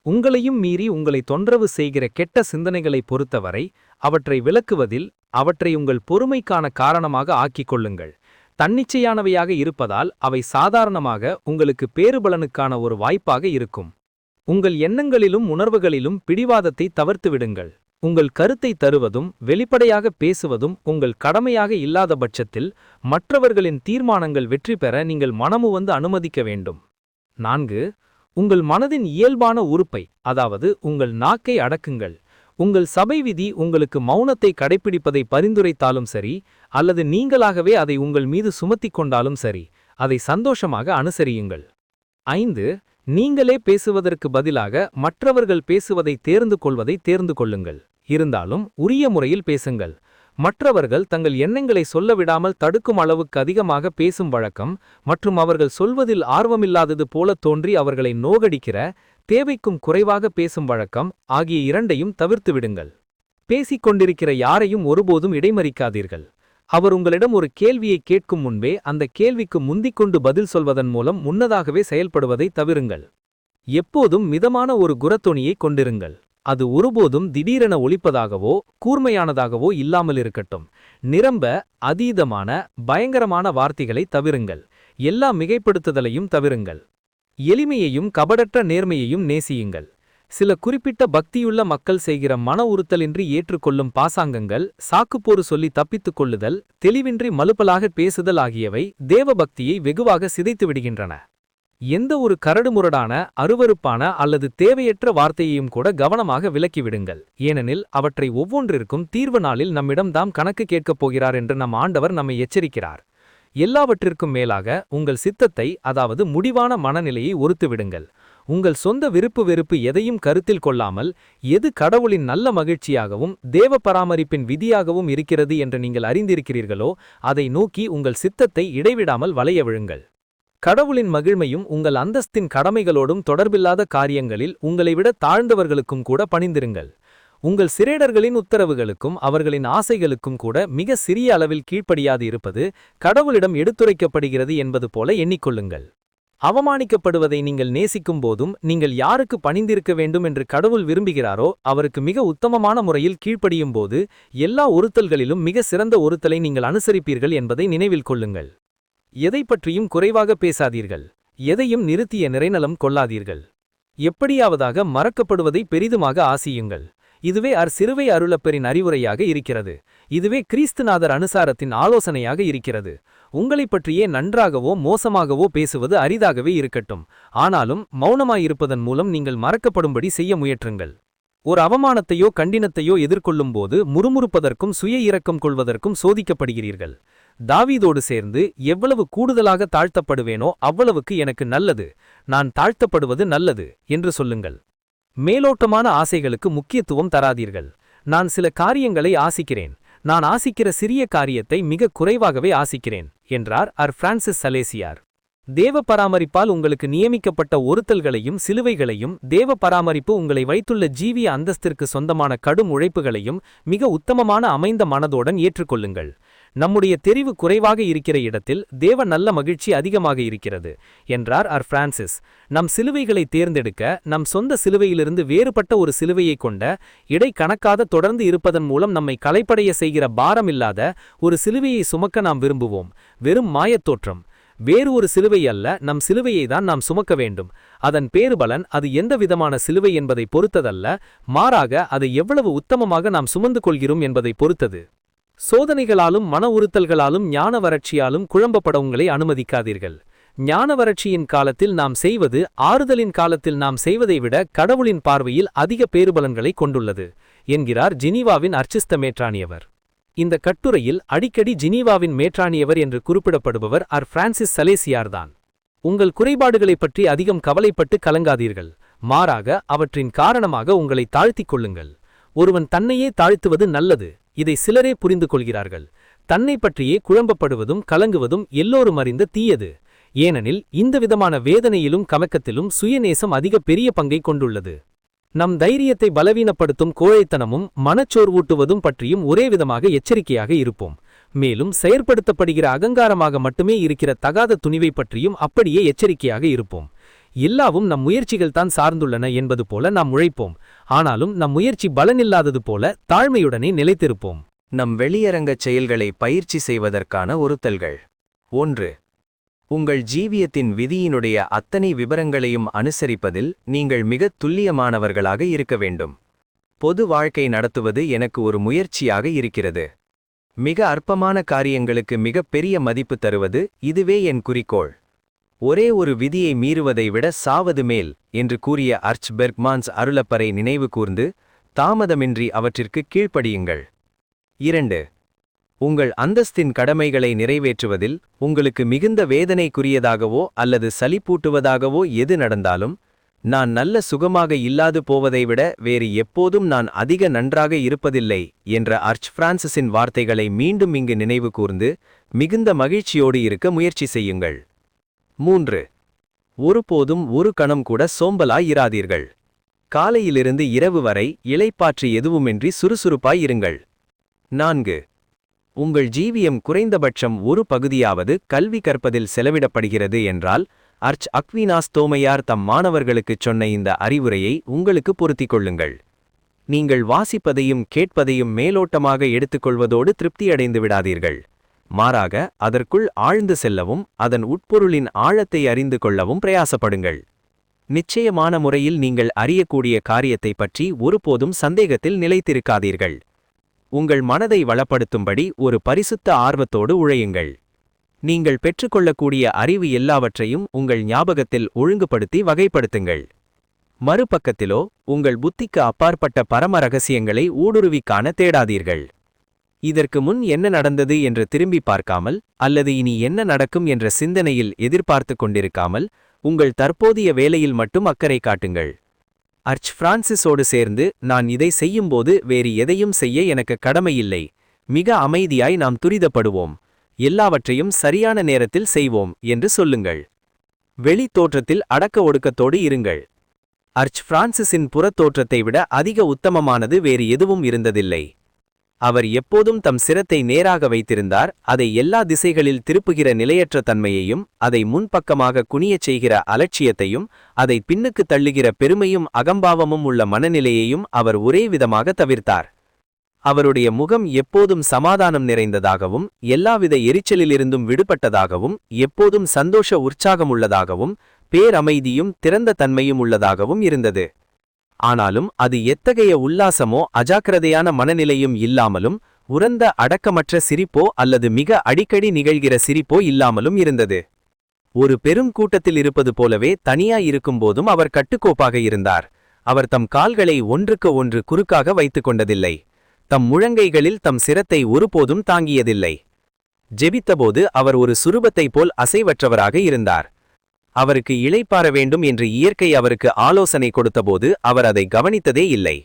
[SPEAKER 4] உங்களையும் மீறி உங்களை தொந்தரவு செய்கிற கெட்ட சிந்தனைகளை பொறுத்தவரை அவற்றை விலக்குவதில் அவற்றை உங்கள் பொறுமைக்கான காரணமாக ஆக்கிக் கொள்ளுங்கள். தன்னிச்சையானவையாக இருப்பதால் அவை சாதாரணமாக உங்களுக்கு பேறுபலனுக்கான ஒரு வாய்ப்பாக இருக்கும். உங்கள் எண்ணங்களிலும் உணர்வுகளிலும் பிடிவாதத்தை தவிர்த்துவிடுங்கள். உங்கள் கருத்தை தருவதும் வெளிப்படையாக பேசுவதும் உங்கள் கடமையாக இல்லாத பட்சத்தில் மற்றவர்களின் தீர்மானங்கள் வெற்றி பெற நீங்கள் மனமுவந்து அனுமதிக்க வேண்டும். 4. உங்கள் மனதின் இயல்பான உறுப்பை, அதாவது உங்கள் நாக்கை அடக்குங்கள். உங்கள் சபை விதி உங்களுக்கு மௌனத்தை கடைப்பிடிப்பதை பரிந்துரைத்தாலும் சரி அல்லது நீங்களாகவே அதை உங்கள் மீது சுமத்திக் கொண்டாலும் சரி, அதை சந்தோஷமாக அனுசரியுங்கள். 5. நீங்களே பேசுவதற்கு பதிலாக மற்றவர்கள் பேசுவதை தேர்ந்து கொள்வதை தேர்ந்து கொள்ளுங்கள். இருந்தாலும் உரிய முறையில் பேசுங்கள். மற்றவர்கள் தங்கள் எண்ணங்களை சொல்ல விடாமல் தடுக்கும் அளவுக்கு அதிகமாக பேசும் வழக்கம் மற்றும் அவர்கள் சொல்வதில் ஆர்வமில்லாதது போல தோன்றி அவர்களை நோகடிக்கிற தேவைக்கும் குறைவாக பேசும் வழக்கம் ஆகிய இரண்டையும் தவிர்த்துவிடுங்கள். பேசிக் கொண்டிருக்கிற யாரையும் ஒருபோதும் இடைமறிக்காதீர்கள். அவர் உங்களிடம் ஒரு கேள்வியை கேட்கும் முன்பே அந்த கேள்விக்கு முந்திக்கொண்டு பதில் சொல்வதன் மூலம் முன்னதாகவே செயல்படுவதை தவிருங்கள். எப்போதும் மிதமான ஒரு குரத்தொனியை கொண்டிருங்கள். அது ஒருபோதும் திடீரென ஒலிப்பதாகவோ கூர்மையானதாகவோ இல்லாமல் இருக்கட்டும். நிரம்ப அதீதமான பயங்கரமான வார்த்தைகளை தவிருங்கள். எல்லா மிகைப்படுத்துதலையும் தவிருங்கள். எளிமையையும் கபடற்ற நேர்மையையும் நேசியுங்கள். சில குறிப்பிட்ட பக்தியுள்ள மக்கள் செய்கிற மன உறுத்தலின்றி ஏற்றுக்கொள்ளும் பாசாங்கங்கள், சாக்குப்போறு சொல்லி தப்பித்துக் கொள்ளுதல், தெளிவின்றி மலுப்பலாக பேசுதல் ஆகியவை தேவபக்தியை வெகுவாக சிதைத்து விடுகின்றன. எந்த ஒரு கரடுமுரடான அருவருப்பான அல்லது தேவையற்ற வார்த்தையையும் கூட கவனமாக விலக்கிவிடுங்கள். ஏனெனில் அவற்றை ஒவ்வொன்றிற்கும் தீர்வு நாளில் நம்மிடம் தாம் கணக்கு கேட்கப் போகிறார் என்று நம் ஆண்டவர் நம்மை எச்சரிக்கிறார். எல்லாவற்றிற்கும் மேலாக உங்கள் சித்தத்தை, அதாவது முடிவான மனநிலையை ஒருத்துவிடுங்கள். உங்கள் சொந்த விருப்பு வெறுப்பு எதையும் கருத்தில் கொள்ளாமல் எது கடவுளின் நல்ல மகிழ்ச்சியாகவும் தேவ பராமரிப்பின் விதியாகவும் இருக்கிறது என்று நீங்கள் அறிந்திருக்கிறீர்களோ அதை நோக்கி உங்கள் சித்தத்தை இடைவிடாமல் வளைய விழுங்கள். கடவுளின் மகிழ்மையும் உங்கள் அந்தஸ்தின் கடமைகளோடும் தொடர்பில்லாத காரியங்களில் உங்களை விட தாழ்ந்தவர்களுக்கும் கூட பணிந்திருங்கள். உங்கள் சிரேடர்களின் உத்தரவுகளுக்கும் அவர்களின் ஆசைகளுக்கும் கூட மிக சிறிய அளவில் கீழ்ப்படியாது இருப்பது கடவுளிடம் எடுத்துரைக்கப்படுகிறது என்பது போல எண்ணிக்கொள்ளுங்கள். அவமானிக்கப்படுவதை நீங்கள் நேசிக்கும் போதும் நீங்கள் யாருக்கு பணிந்திருக்க வேண்டும் என்று கடவுள் விரும்புகிறாரோ அவருக்கு மிக உத்தமமான முறையில் கீழ்ப்படியும் போது எல்லா ஒருத்தல்களிலும் மிக சிறந்த ஒருத்தலை நீங்கள் அனுசரிப்பீர்கள் என்பதை நினைவில் கொள்ளுங்கள். எதை பற்றியும் குறைவாக பேசாதீர்கள். எதையும் நிறுத்திய நிறைநலம் கொள்ளாதீர்கள். எப்படியாவதாக மறக்கப்படுவதை பெரிதுமாக ஆசியுங்கள். இதுவே சிறுவை அருளப்பெரின் அறிவுரையாக இருக்கிறது. இதுவே கிறிஸ்துநாதர் அனுசாரத்தின் ஆலோசனையாக இருக்கிறது. உங்களைப் பற்றியே நன்றாகவோ மோசமாகவோ பேசுவது அரிதாகவே இருக்கட்டும். ஆனாலும் மௌனமாயிருப்பதன் மூலம் நீங்கள் மறக்கப்படும்படி செய்ய முயற்றுங்கள். ஒரு அவமானத்தையோ கண்டினத்தையோ எதிர்கொள்ளும் போது முறுமுறுப்பதற்கும் சுய இரக்கம் கொள்வதற்கும் சோதிக்கப்படுகிறீர்கள். தாவீதோடு சேர்ந்து எவ்வளவு கூடுதலாக தாழ்த்தப்படுவேனோ அவ்வளவுக்கு எனக்கு நல்லது, நான் தாழ்த்தப்படுவது நல்லது என்று சொல்லுங்கள். மேலோட்டமான ஆசைகளுக்கு முக்கியத்துவம் தராதீர்கள். நான் சில காரியங்களை ஆசிக்கிறேன், நான் ஆசிக்கிற சிறிய காரியத்தை மிக குறைவாகவே ஆசிக்கிறேன் என்றார் பிரான்சிஸ் சலேசியார். தேவ பராமரிப்பால் உங்களுக்கு நியமிக்கப்பட்ட ஒருத்தல்களையும் சிலுவைகளையும் தேவ பராமரிப்பு உங்களை வைத்துள்ள ஜீவிய அந்தஸ்திற்கு சொந்தமான கடும் உழைப்புகளையும் மிக உத்தமமான அமைந்த மனதோடன் ஏற்றுக்கொள்ளுங்கள். நம்முடைய தெரிவு குறைவாக இருக்கிற இடத்தில் தேவ நல்ல மகிழ்ச்சி அதிகமாக இருக்கிறது என்றார் பிரான்சிஸ். நம் சிலுவைகளை தேர்ந்தெடுக்க நம் சொந்த சிலுவையிலிருந்து வேறுபட்ட ஒரு சிலுவையை கொண்ட இடை கணக்காத தொடர்ந்து இருப்பதன் மூலம் நம்மை களைப்படைய செய்கிற பாரமில்லாத ஒரு சிலுவையை சுமக்க நாம் விரும்புவோம். வெறும் மாயத்தோற்றம், வேறு ஒரு சிலுவை அல்ல, நம் சிலுவையை தான் நாம் சுமக்க வேண்டும். அதன் பேறுபலன் அது எந்த விதமான சிலுவை என்பதை பொறுத்ததல்ல, மாறாக அதை எவ்வளவு உத்தமமாக நாம் சுமந்து கொள்கிறோம் என்பதை பொறுத்தது. சோதனைகளாலும் மன உறுத்தல்களாலும் ஞான வறட்சியாலும் குழம்பப்பட உங்களை அனுமதிக்காதீர்கள். ஞான வறட்சியின் காலத்தில் நாம் செய்வது ஆறுதலின் காலத்தில் நாம் செய்வதை விட கடவுளின் பார்வையில் அதிக பேறுபலன்களை கொண்டுள்ளது என்கிறார் ஜினீவாவின் அர்ச்சிஸ்த மேற்றாணியவர். இந்த கட்டுரையில் அடிக்கடி ஜினீவாவின் மேற்றாணியவர் என்று குறிப்பிடப்படுபவர் பிரான்சிஸ் சலேசியார்தான். உங்கள் குறைபாடுகளைப் பற்றி அதிகம் கவலைப்பட்டு கலங்காதீர்கள், மாறாக அவற்றின் காரணமாக உங்களை தாழ்த்திக் கொள்ளுங்கள். ஒருவன் தன்னையே தாழ்த்துவது நல்லது, இதை சிலரே புரிந்து கொள்கிறார்கள். தன்னை பற்றியே குழம்பப்படுவதும் கலங்குவதும் எல்லோரும் அறிந்த தீயது. ஏனெனில் இந்த விதமான வேதனையிலும் கமக்கத்திலும் சுயநேசம் அதிக பெரிய பங்கை கொண்டுள்ளது. நம் தைரியத்தை பலவீனப்படுத்தும் கோழைத்தனமும் மனச்சோர்வூட்டுவதும் பற்றியும் ஒரே விதமாக எச்சரிக்கையாக இருப்போம். மேலும் செயற்படுத்தப்படுகிற அகங்காரமாக மட்டுமே இருக்கிற தகாத துணிவை பற்றியும் அப்படியே எச்சரிக்கையாக இருப்போம். எல்லாவும் நம் முயற்சிகள் தான் சார்ந்துள்ளன என்பது போல நாம் உழைப்போம். ஆனாலும் நம் முயற்சி பலனில்லாதது போல தாழ்மையுடனே நிலைத்திருப்போம்.
[SPEAKER 5] நம் வெளியரங்கச் செயல்களை பயிற்சி செய்வதற்கான ஒருத்தல்கள். 1. உங்கள் ஜீவியத்தின் விதியினுடைய அத்தனை விபரங்களையும் அனுசரிப்பதில் நீங்கள் மிகத் துல்லியமானவர்களாக இருக்க வேண்டும். பொது வாழ்க்கை நடத்துவது எனக்கு ஒரு முயற்சியாக இருக்கிறது. மிக அற்பமான காரியங்களுக்கு மிகப் பெரிய மதிப்பு தருவது இதுவே என் குறிக்கோள். ஒரே ஒரு விதியை மீறுவதை விட சாவது மேல் என்று கூறிய பெர்க்மான்ஸ் அருளப்பரை நினைவு கூர்ந்து தாமதமின்றி அவற்றிற்கு கீழ்ப்படியுங்கள். 2. உங்கள் அந்தஸ்தின் கடமைகளை நிறைவேற்றுவதில் உங்களுக்கு மிகுந்த வேதனைக்குரியதாகவோ அல்லது சலிப்பூட்டுவதாகவோ எது நடந்தாலும், நான் நல்ல சுகமாக இல்லாது போவதை விட வேறு எப்போதும் நான் அதிக நன்றாக இருப்பதில்லை என்ற பிரான்சிஸின் வார்த்தைகளை மீண்டும் இங்கு நினைவு கூர்ந்து மிகுந்த மகிழ்ச்சியோடு இருக்க முயற்சி செய்யுங்கள். 3. ஒருபோதும் ஒரு கணம் கூட சோம்பலாய் இராதீர்கள். காலையிலிருந்து இரவு வரை இளைப்பாற்றி எதுவுமின்றி சுறுசுறுப்பாய் இருங்கள். 4. உங்கள் ஜீவியம் குறைந்தபட்சம் ஒரு பகுதியாவது கல்வி கற்பதில் செலவிடப்படுகிறது என்றால் அக்வீனாஸ் தோமையார் தம் மாணவர்களுக்குச் சொன்ன இந்த அறிவுரையை உங்களுக்கு பொருத்திக் கொள்ளுங்கள். நீங்கள் வாசிப்பதையும் கேட்பதையும் மேலோட்டமாக எடுத்துக்கொள்வதோடு திருப்தியடைந்து விடாதீர்கள். மாறாக அதற்குள் ஆழ்ந்து செல்லவும் அதன் உட்பொருளின் ஆழத்தை அறிந்து கொள்ளவும் பிரயாசப்படுங்கள். நிச்சயமான முறையில் நீங்கள் அறியக்கூடிய காரியத்தை பற்றி ஒருபோதும் சந்தேகத்தில் நிலைத்திருக்காதீர்கள். உங்கள் மனதை வளப்படுத்தும்படி ஒரு பரிசுத்த ஆர்வத்தோடு உழையுங்கள். நீங்கள் பெற்றுக்கொள்ளக்கூடிய அறிவு எல்லாவற்றையும் உங்கள் ஞாபகத்தில் ஒழுங்குபடுத்தி வகைப்படுத்துங்கள். மறுபக்கத்திலோ உங்கள் புத்திக்கு அப்பாற்பட்ட பரம ரகசியங்களை ஊடுருவி காண தேடாதீர்கள். இதற்கு முன் என்ன நடந்தது என்று திரும்பி பார்க்காமல் அல்லது இனி என்ன நடக்கும் என்ற சிந்தனையில் எதிர்பார்த்து கொண்டிருக்காமல் உங்கள் தற்போதைய வேலையில் மட்டும் அக்கறை காட்டுங்கள். பிரான்சிஸோடு சேர்ந்து நான் இதை செய்யும்போது வேறு எதையும் செய்ய எனக்கு கடமையில்லை. மிக அமைதியாய் நாம் துரிதப்படுவோம், எல்லாவற்றையும் சரியான நேரத்தில் செய்வோம் என்று சொல்லுங்கள். வெளி தோற்றத்தில் அடக்க ஒடுக்கத்தோடு இருங்கள். பிரான்சிஸின் புறத்தோற்றத்தை விட அதிக உத்தமமானது வேறு எதுவும் இருந்ததில்லை. அவர் எப்போதும் தம் சிரத்தை நேராக வைத்திருந்தார். அதை எல்லா திசைகளில் திருப்புகிற நிலையற்ற தன்மையையும், அதை முன்பக்கமாக குனியச் செய்கிற அலட்சியத்தையும், அதை பின்னுக்கு தள்ளுகிற பெருமையும் அகம்பாவமும் உள்ள மனநிலையையும் அவர் ஒரே விதமாக தவிர்த்தார். அவருடைய முகம் எப்போதும் சமாதானம் நிறைந்ததாகவும் எல்லாவித எரிச்சலிலிருந்தும் விடுபட்டதாகவும் எப்போதும் சந்தோஷ உற்சாகமுள்ளதாகவும் பேரமைதியும் திறந்த தன்மையும் உள்ளதாகவும் இருந்தது. ஆனாலும் அது எத்தகைய உல்லாசமோ அஜாக்கிரதையான மனநிலையும் இல்லாமலும் உரந்த அடக்கமற்ற சிரிப்போ அல்லது மிக அடிக்கடி நிகழ்கிற சிரிப்போ இல்லாமலும் இருந்தது. ஒரு பெரும் கூட்டத்தில் இருப்பது போலவே தனியாயிருக்கும்போதும் அவர் கட்டுக்கோப்பாக இருந்தார். அவர் தம் கால்களை ஒன்றுக்கு ஒன்று குறுக்காக வைத்துக் கொண்டதில்லை. தம் முழங்கைகளில் தம் சிரத்தை ஒருபோதும் தாங்கியதில்லை. ஜெபித்தபோது அவர் ஒரு சுரூபத்தைப் போல் அசைவற்றவராக இருந்தார். அவருக்கு இளைப்பாற வேண்டும் என்று இயற்கை அவருக்கு ஆலோசனை கொடுத்தபோது அவர் அதை கவனித்ததே இல்லை.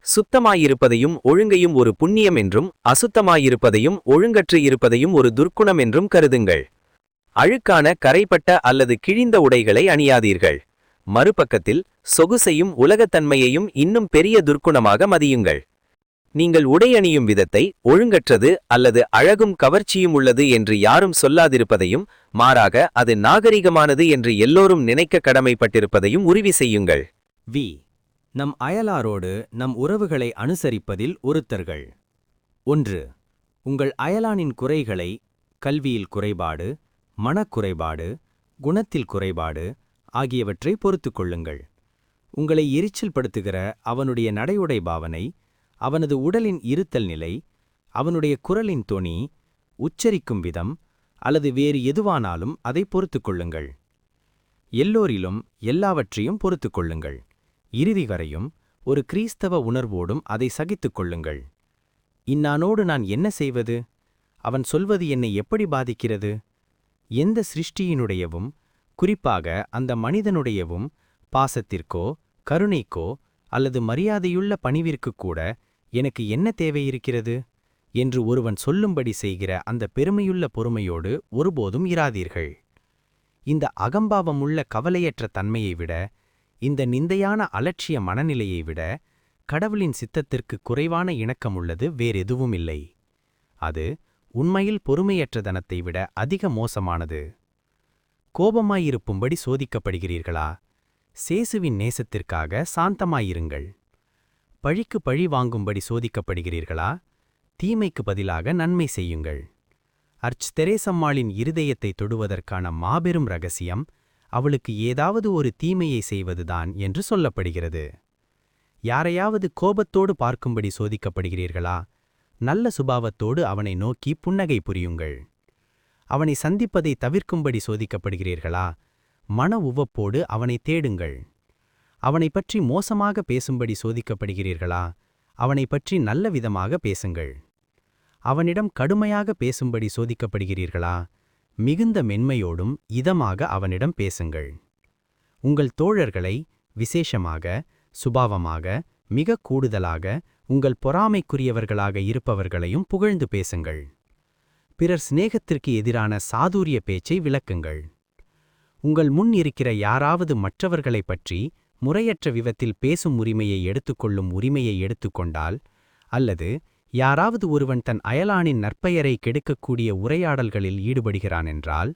[SPEAKER 5] சுத்தமாயிருப்பதையும் ஒழுங்கையும் ஒரு புண்ணியம் என்றும் அசுத்தமாயிருப்பதையும் ஒழுங்கற்று இருப்பதையும் ஒரு துர்க்குணம் என்றும் கருதுங்கள். அழுக்கான கரைப்பட்ட அல்லது கிழிந்த உடைகளை அணியாதீர்கள். மறுபக்கத்தில் சொகுசையும் உலகத்தன்மையையும் இன்னும் பெரிய துர்க்குணமாக மதியுங்கள். நீங்கள் உடையணியும் விதத்தை ஒழுங்கற்றது அல்லது அழகும் கவர்ச்சியும் உள்ளது என்று யாரும் சொல்லாதிருப்பதையும், மாறாக அது நாகரிகமானது என்று எல்லோரும் நினைக்க கடமைப்பட்டிருப்பதையும் உறுதி செய்யுங்கள். நம் அயலாரோடு நம் உறவுகளை அனுசரிப்பதில் ஒருத்தர்கள். 1. உங்கள் அயலானின் குறைகளை, கல்வியில் குறைபாடு, மனக்குறைபாடு, குணத்தில் குறைபாடு ஆகியவற்றை பொறுத்துக் கொள்ளுங்கள். உங்களை எரிச்சல்படுத்துகிற அவனுடைய நடையுடை பாவனை, அவனது உடலின் இருத்தல் நிலை, அவனுடைய குரலின் தொனி, உச்சரிக்கும் விதம் அல்லது வேறு எதுவானாலும் அதை பொறுத்துக் கொள்ளுங்கள். எல்லோரிலும் எல்லாவற்றையும் பொறுத்துக் கொள்ளுங்கள். இறுதி வரையும் ஒரு கிறிஸ்தவ உணர்வோடும் அதை சகித்துக் கொள்ளுங்கள். இன்னானோடு நான் என்ன செய்வது? அவன் சொல்வது என்னை எப்படி பாதிக்கிறது? எந்த சிருஷ்டியினுடையவும், குறிப்பாக அந்த மனிதனுடையவும் பாசத்திற்கோ கருணைக்கோ அல்லது மரியாதையுள்ள பணிவிற்குக் கூட எனக்கு என்ன தேவையிருக்கிறது என்று ஒருவன் சொல்லும்படி செய்கிற அந்த பெருமையுள்ள பொறுமையோடு ஒருபோதும் இராதீர்கள். இந்த அகம்பாவமுள்ள கவலையற்ற தன்மையை விட, இந்த நிந்தையான அலட்சிய மனநிலையை விட கடவுளின் சித்தத்திற்கு குறைவான இணக்கமுள்ளது வேறெதுவும் இல்லை. அது உண்மையில் பொறுமையற்றதனத்தை விட அதிக மோசமானது. கோபமாயிருப்பும்படி சோதிக்கப்படுகிறீர்களா? சேசுவின் நேசத்திற்காக சாந்தமாயிருங்கள். பழிக்கு பழி வாங்கும்படி சோதிக்கப்படுகிறீர்களா? தீமைக்கு பதிலாக நன்மை செய்யுங்கள். தெரேசம்மாளின் இருதயத்தை தொடுவதற்கான மாபெரும் ரகசியம் அவளுக்கு ஏதாவது ஒரு தீமையை செய்வதுதான் என்று சொல்லப்படுகிறது. யாரையாவது கோபத்தோடு பார்க்கும்படி சோதிக்கப்படுகிறீர்களா? நல்ல சுபாவத்தோடு அவனை நோக்கி புன்னகை புரியுங்கள். அவனை சந்திப்பதை தவிர்க்கும்படி சோதிக்கப்படுகிறீர்களா? மன உவப்போடு அவனை தேடுங்கள். அவனை பற்றி மோசமாக பேசும்படி சோதிக்கப்படுகிறீர்களா? அவனை பற்றி நல்ல விதமாக பேசுங்கள். அவனிடம் கடுமையாக பேசும்படி சோதிக்கப்படுகிறீர்களா? மிகுந்த மென்மையோடும் இதமாக அவனிடம் பேசுங்கள். உங்கள் தோழர்களை விசேஷமாக, சுபாவமாக, மிக கூடுதலாக உங்கள் பொறாமைக்குரியவர்களாக இருப்பவர்களையும் புகழ்ந்து பேசுங்கள். பிறர் சிநேகத்திற்கு எதிரான சாதுரிய பேச்சை விளக்குங்கள். உங்கள் முன் இருக்கிற யாராவது மற்றவர்களைப் பற்றி முறையற்ற விதத்தில் பேசும் உரிமையை எடுத்துக்கொள்ளும் உரிமையை எடுத்துக்கொண்டால், அல்லது யாராவது ஒருவன் தன் அயலானின் நற்பெயரை கெடுக்கக்கூடிய உரையாடல்களில் ஈடுபடுகிறான் என்றால்,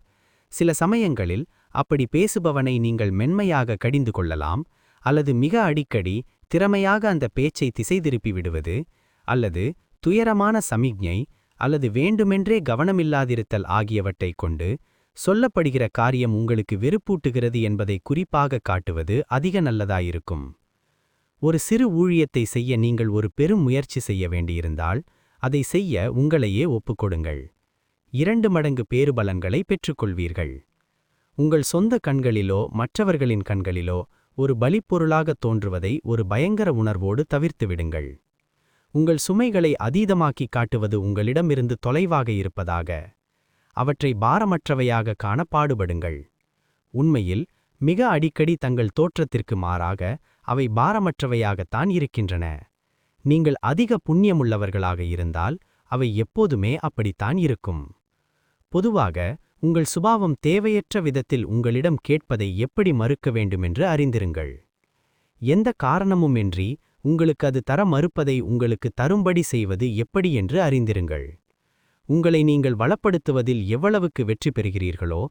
[SPEAKER 5] சில சமயங்களில் அப்படி பேசுபவனை நீங்கள் மென்மையாக கடிந்து கொள்ளலாம், அல்லது மிக அடிக்கடி திறமையாக அந்த பேச்சை திசை திருப்பி விடுவது, அல்லது துயரமான சமிக்ஞை அல்லது வேண்டுமென்றே கவனமில்லாதிருத்தல் ஆகியவற்றைக் கொண்டு சொல்லப்படுகிற காரியம் உங்களுக்கு வெறுப்பூட்டுகிறது என்பதை குறிப்பாக காட்டுவது அதிக நல்லதாயிருக்கும். ஒரு சிறு ஊழியத்தை செய்ய நீங்கள் ஒரு பெரும் முயற்சி செய்ய வேண்டியிருந்தால் அதை செய்ய உங்களையே ஒப்புக்கொடுங்கள். 2 மடங்கு பேறுபலன்களை பெற்றுக்கொள்வீர்கள். உங்கள் சொந்த கண்களிலோ மற்றவர்களின் கண்களிலோ ஒரு பலிப்பொருளாக தோன்றுவதை ஒரு பயங்கர உணர்வோடு தவிர்த்துவிடுங்கள். உங்கள் சுமைகளை அதீதமாக்கி காட்டுவது உங்களிடமிருந்து தொலைவாக இருப்பதாக, அவற்றை பாரமற்றவையாக காண பாடுபடுங்கள். உண்மையில் மிக அடிக்கடி தங்கள் தோற்றத்திற்கு மாறாக அவை பாரமற்றவையாகத்தான் இருக்கின்றன. நீங்கள் அதிக புண்ணியமுள்ளவர்களாக இருந்தால் அவை எப்போதுமே அப்படித்தான் இருக்கும். பொதுவாக உங்கள் சுபாவம் தேவையற்ற விதத்தில் உங்களிடம் கேட்பதை எப்படி மறுக்க வேண்டுமென்று அறிந்திருங்கள். எந்த காரணமுமின்றி உங்களுக்கு அது தர மறுப்பதை உங்களுக்கு தரும்படி செய்வது எப்படி என்று அறிந்திருங்கள். உங்களை நீங்கள் வளப்படுத்துவதில் எவ்வளவுக்கு வெற்றி பெறுகிறீர்களோ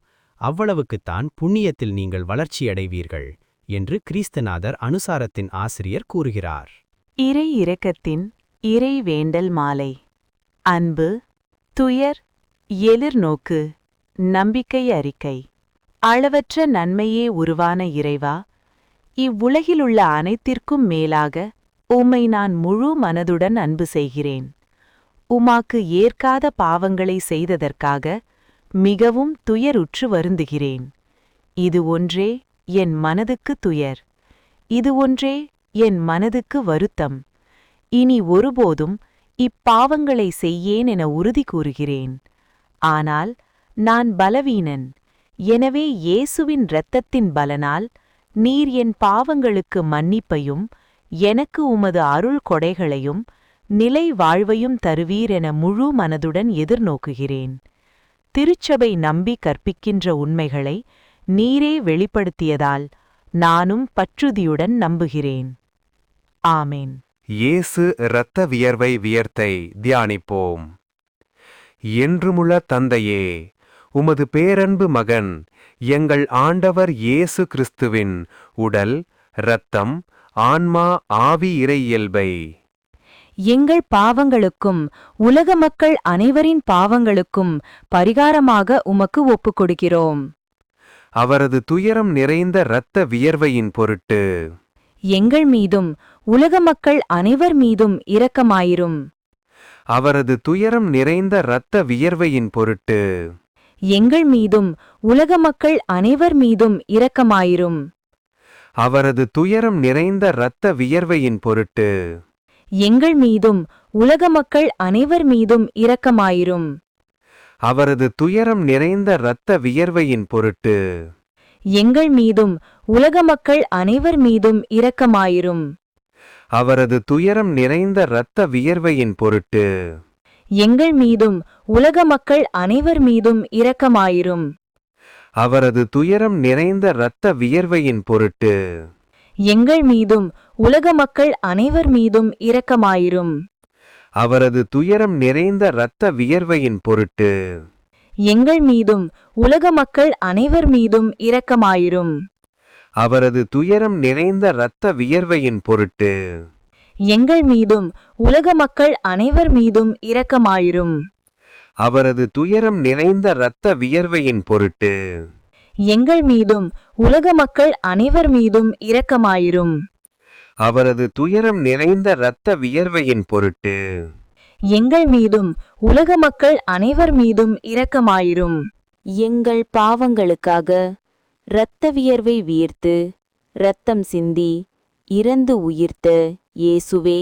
[SPEAKER 5] அவ்வளவுக்குத்தான் புண்ணியத்தில் நீங்கள் வளர்ச்சியடைவீர்கள் என்று கிறிஸ்தநாதர் அனுசாரத்தின் ஆசிரியர் கூறுகிறார்.
[SPEAKER 6] இறை இரக்கத்தின் இறை வேண்டல் மாலை. அன்பு, துயர், எதிர்நோக்கு, நம்பிக்கை அறிக்கை. அளவற்ற நன்மையே உருவான இறைவா, இவ்வுலகிலுள்ள அனைத்திற்கும் மேலாக உம்மை நான் முழு மனதுடன் அன்பு செய்கிறேன். உமாக்கு ஏற்காத பாவங்களை செய்ததற்காக மிகவும் துயருற்று வருந்துகிறேன். இது ஒன்றே என் மனதுக்கு துயர், இது ஒன்றே என் மனதுக்கு வருத்தம். இனி ஒருபோதும் இப்பாவங்களை செய்யேன் என உறுதி கூறுகிறேன். ஆனால் நான் பலவீனன். எனவே இயேசுவின் இரத்தத்தின் பலனால் நீர் என் பாவங்களுக்கு மன்னிப்பையும் எனக்கு உமது அருள் கொடைகளையும் நிலை வாழ்வையும் தருவீர் என முழு மனதுடன் எதிர்நோக்குகிறேன். திருச்சபை நம்பி கற்பிக்கின்ற உண்மைகளை நீரே வெளிப்படுத்தியதால் நானும் பற்றுதியுடன் நம்புகிறேன். ஆமேன்.
[SPEAKER 7] இயேசு இரத்த வியர்வை வியர்த்தை தியானிப்போம். என்றுமுள்ள தந்தையே, உமது பேரன்பு மகன் எங்கள் ஆண்டவர் இயேசு கிறிஸ்துவின் உடல், இரத்தம், ஆன்மா, ஆவி, இறை இயல்பை
[SPEAKER 6] எங்கள் பாவங்களுக்கும் உலக மக்கள் அனைவரின் பாவங்களுக்கும் பரிகாரமாக உமக்கு ஒப்புக்கொடுக்கிறோம்.
[SPEAKER 7] அவரது துயரம் நிறைந்த இரத்த வியர்வையின் பொருட்டு
[SPEAKER 6] எங்கள் மீதும் உலக மக்கள் அனைவர் மீதும் இரக்கமாயிரும்.
[SPEAKER 7] அவரது துயரம் நிறைந்த இரத்த வியர்வையின் பொருட்டு
[SPEAKER 6] எங்கள் மீதும் உலக மக்கள் அனைவர் மீதும் இரக்கமாயிரும்.
[SPEAKER 7] அவரது துயரம் நிறைந்த இரத்த வியர்வையின் பொருட்டு
[SPEAKER 6] எங்கள் மீதும் உலக மக்கள் அனைவர் மீதும் இரக்கமாயிரும்.
[SPEAKER 7] அவரது துயரம் நிறைந்த இரத்த வியர்வையின் பொருட்டு
[SPEAKER 6] எங்கள் மீதும் உலக மக்கள் அனைவர் மீதும் இரக்கமாயிரும்.
[SPEAKER 7] அவரது துயரம் நிறைந்த இரத்த வியர்வையின் பொருட்டு
[SPEAKER 6] எங்கள் மீதும் உலக மக்கள் அனைவர் மீதும் இரக்கமாயிரும்.
[SPEAKER 7] அவரது துயரம் நிறைந்த இரத்த வியர்வையின் பொருட்டு
[SPEAKER 6] எங்கள் மீதும் உலக மக்கள் அனைவர் மீதும் இரக்கமாயிரும்.
[SPEAKER 7] அவரது துயரம் நிறைந்த இரத்த வியர்வையின் பொருட்டு
[SPEAKER 6] எங்கள் மீதும் உலக மக்கள் அனைவர் மீதும் இரக்கமாயிரும்.
[SPEAKER 7] அவரது துயரம் நிறைந்த இரத்த வியர்வையின் பொருட்டு
[SPEAKER 6] எங்கள் மீதும் உலக மக்கள் அனைவர் மீதும் இரக்கமாயிரும்.
[SPEAKER 7] அவரது துயரம் நிறைந்த இரத்த வியர்வையின் பொருட்டு
[SPEAKER 6] எங்கள் மீதும் உலக மக்கள் அனைவர் மீதும் இரக்கமாயிரும்.
[SPEAKER 7] அவரது துயரம் நிறைந்த இரத்த வியர்வையின் பொருட்டு
[SPEAKER 6] எங்கள் மீதும் உலக மக்கள் அனைவர் மீதும் இரக்கமாயிரும். எங்கள் பாவங்களுக்காக இரத்த வியர்வை வீர்த்து இரத்தம் சிந்தி இறந்து உயிர்த்த இயேசுவே,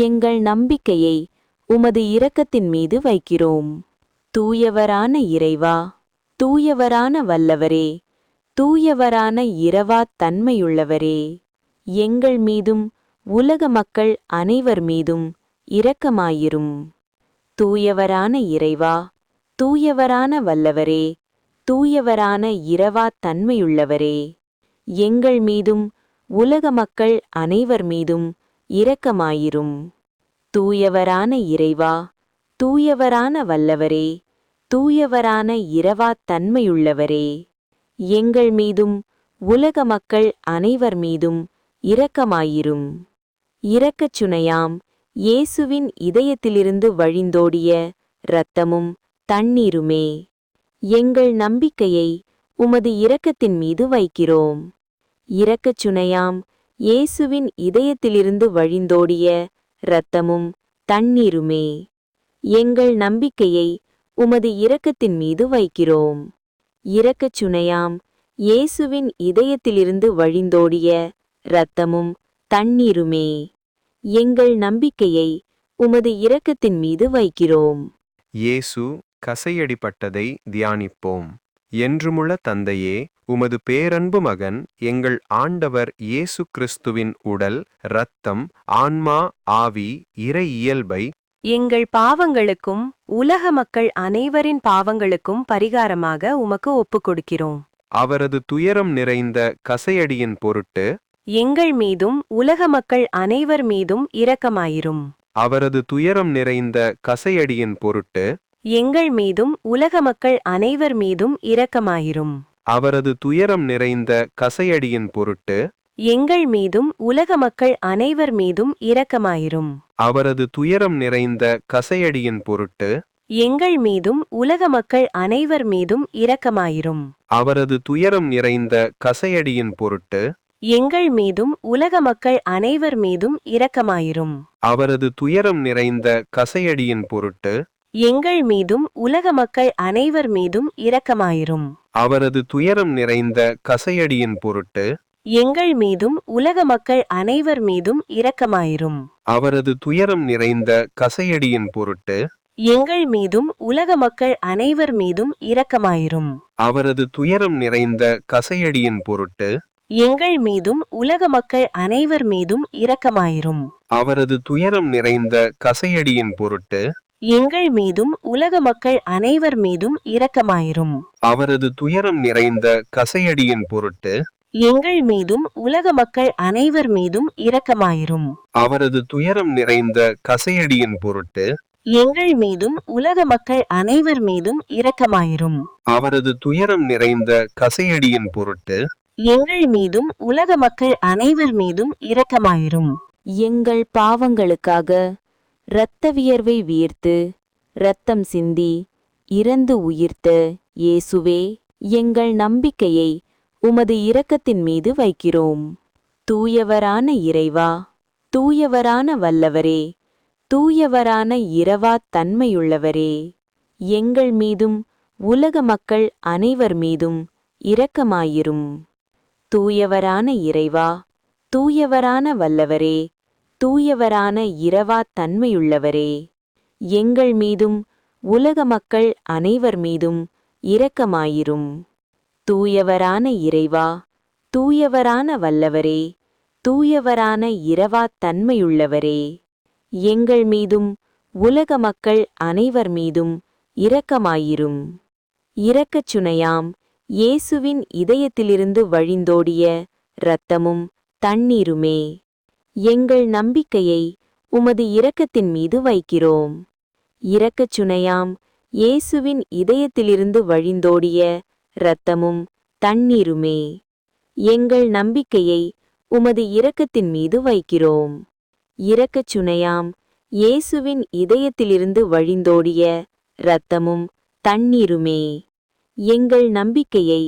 [SPEAKER 6] எங்கள் நம்பிக்கையை உமது இரக்கத்தின் மீது வைக்கிறோம். தூயவரான இறைவா, தூயவரான வல்லவரே, தூயவரான இரவா தன்மையுள்ளவரே, எங்கள் மீதும் உலக மக்கள் அனைவர் மீதும் இரக்கமாயிரும். தூயவரான இறைவா, தூயவரான வல்லவரே, தூயவரான இரவா தன்மையுள்ளவரே, எங்கள் மீதும் உலக மக்கள் அனைவர் மீதும் இரக்கமாயிரும். தூயவரான இறைவா, தூயவரான வல்லவரே, தூயவரான இரவா தன்மையுள்ளவரே, எங்கள் மீதும் உலக மக்கள் அனைவர் மீதும் இரக்கமாயிரும். இரக்கச் சுனையாம் இயேசுவின் இதயத்திலிருந்து வழிந்தோடிய இரத்தமும் தண்ணீருமே, எங்கள் நம்பிக்கையை உமது இரக்கத்தின் மீது வைக்கிறோம். இரக்கச் சுனையாம் இயேசுவின் இதயத்திலிருந்து வழிந்தோடிய இரத்தமும் தண்ணீருமே, எங்கள் நம்பிக்கையை உமது இரக்கத்தின் மீது வைக்கிறோம். இரக்கச் சுனையாம் இயேசுவின் இதயத்திலிருந்து வழிந்தோடிய இரத்தமும் தண்ணீருமே, எங்கள் நம்பிக்கையை உமது இரக்கத்தின் மீது வைக்கிறோம்.
[SPEAKER 7] இயேசு கசையடிப்பட்டதை தியானிப்போம். என்றுமுள்ள தந்தையே, உமது பேரன்பு மகன் எங்கள் ஆண்டவர் இயேசு கிறிஸ்துவின் உடல், இரத்தம், ஆன்மா, ஆவி, இறை இயல்பை
[SPEAKER 6] எங்கள் பாவங்களுக்கும் உலக மக்கள் அனைவரின் பாவங்களுக்கும் பரிகாரமாக உமக்கு ஒப்புக்கொடுக்கிறோம்.
[SPEAKER 7] அவரது துயரம் நிறைந்த கசையடியின் பொருட்டு
[SPEAKER 6] எங்கள் மீதும் உலக மக்கள் அனைவர் மீதும் இரக்கமாயிரும்.
[SPEAKER 7] அவரது துயரம் நிறைந்த கசையடியின் பொருட்டு
[SPEAKER 6] எங்கள் மீதும் உலக மக்கள் அனைவர் மீதும் இரக்கமாயிரும்.
[SPEAKER 7] அவரது துயரம் நிறைந்த கசையடியின் பொருட்டு
[SPEAKER 6] எங்கள் மீதும் உலக மக்கள் அனைவர் மீதும் இரக்கமாயிரும்.
[SPEAKER 7] அவரது துயரம் நிறைந்த கசையடியின் பொருட்டு
[SPEAKER 6] எங்கள் மீதும் உலக மக்கள் அனைவர் மீதும் இரக்கமாயிரும்.
[SPEAKER 7] அவரது துயரம் நிறைந்த கசையடியின் பொருட்டு
[SPEAKER 6] எங்கள் மீதும் உலக மக்கள் அனைவர் மீதும் இரக்கமாயிரும்.
[SPEAKER 7] அவரது துயரம் நிறைந்த கசையடியின் பொருட்டு
[SPEAKER 6] எங்கள் மீதும் உலக மக்கள் அனைவர் மீதும் இரக்கமாயிரும்.
[SPEAKER 7] அவரது துயரம் நிறைந்த கசையடியின் பொருட்டு
[SPEAKER 6] எங்கள் மீதும் உலக மக்கள் அனைவர் மீதும் இரக்கமாயிரும்.
[SPEAKER 7] அவரது துயரம் நிறைந்த கசையடியின் பொருட்டு
[SPEAKER 6] எங்கள் மீதும் உலக மக்கள் அனைவர் மீதும் இரக்கமாயிரும்.
[SPEAKER 7] அவரது துயரம் நிறைந்த கசையடியின் பொருட்டு
[SPEAKER 6] எங்கள் மீதும் உலக மக்கள் அனைவர் மீதும் இரக்கமாயிரும்.
[SPEAKER 7] அவரது துயரம் நிறைந்த கசையடியின் பொருட்டு
[SPEAKER 6] எங்கள் மீதும் உலக மக்கள் அனைவர் மீதும் இரக்கமாயிரும்.
[SPEAKER 7] அவரது துயரம் நிறைந்த கசையடியின் பொருட்டு
[SPEAKER 6] எங்கள் மீதும் உலக மக்கள் அனைவர் மீதும் இரக்கமாயிரும்.
[SPEAKER 7] அவரது துயரம் நிறைந்த கசையடியின் பொருட்டு
[SPEAKER 6] எங்கள் மீதும் உலக மக்கள் அனைவர் மீதும் இரக்கமாயிரும்.
[SPEAKER 7] அவரது துயரம் நிறைந்த கசையடியின் பொருட்டு
[SPEAKER 6] எங்கள் மீதும் உலக மக்கள் அனைவர் மீதும் இரக்கமாயிரும். எங்கள் பாவங்களுக்காக
[SPEAKER 8] இரத்த வியர்வை வீர்த்து இரத்தம் சிந்தி இறந்து உயிர்த்த இயேசுவே, எங்கள் நம்பிக்கையை உமது இரக்கத்தின் மீது வைக்கிறோம். தூயவரான இறைவா, தூயவரான வல்லவரே, தூயவரான இரவா தன்மையுள்ளவரே, எங்கள் மீதும் உலக மக்கள் அனைவர் மீதும் இரக்கமாயிரும். தூயவரான இறைவா, தூயவரான வல்லவரே, தூயவரான இரவா தன்மையுள்ளவரே, எங்கள் மீதும் உலக மக்கள் அனைவர் மீதும் இரக்கமாயிரும். தூயவரான இறைவா, தூயவரான வல்லவரே, தூயவரான இரவா தன்மையுள்ளவரே, எங்கள் மீதும் உலக மக்கள் அனைவர் மீதும் இரக்கமாயிரும். இரக்கச் சுனையாம் இயேசுவின் இதயத்திலிருந்து வழிந்தோடிய இரத்தமும் தண்ணீருமே, எங்கள் நம்பிக்கையை உமது இரக்கத்தின் மீது வைக்கிறோம். இரக்கச் சுனையாம் இயேசுவின் இதயத்திலிருந்து வழிந்தோடிய இரத்தமும் தண்ணீருமே, எங்கள் நம்பிக்கையை உமது இரக்கத்தின் மீது வைக்கிறோம். இரக்கச் சுனையாம் இயேசுவின் இதயத்திலிருந்து வழிந்தோடிய இரத்தமும் தண்ணீருமே, எங்கள் நம்பிக்கையை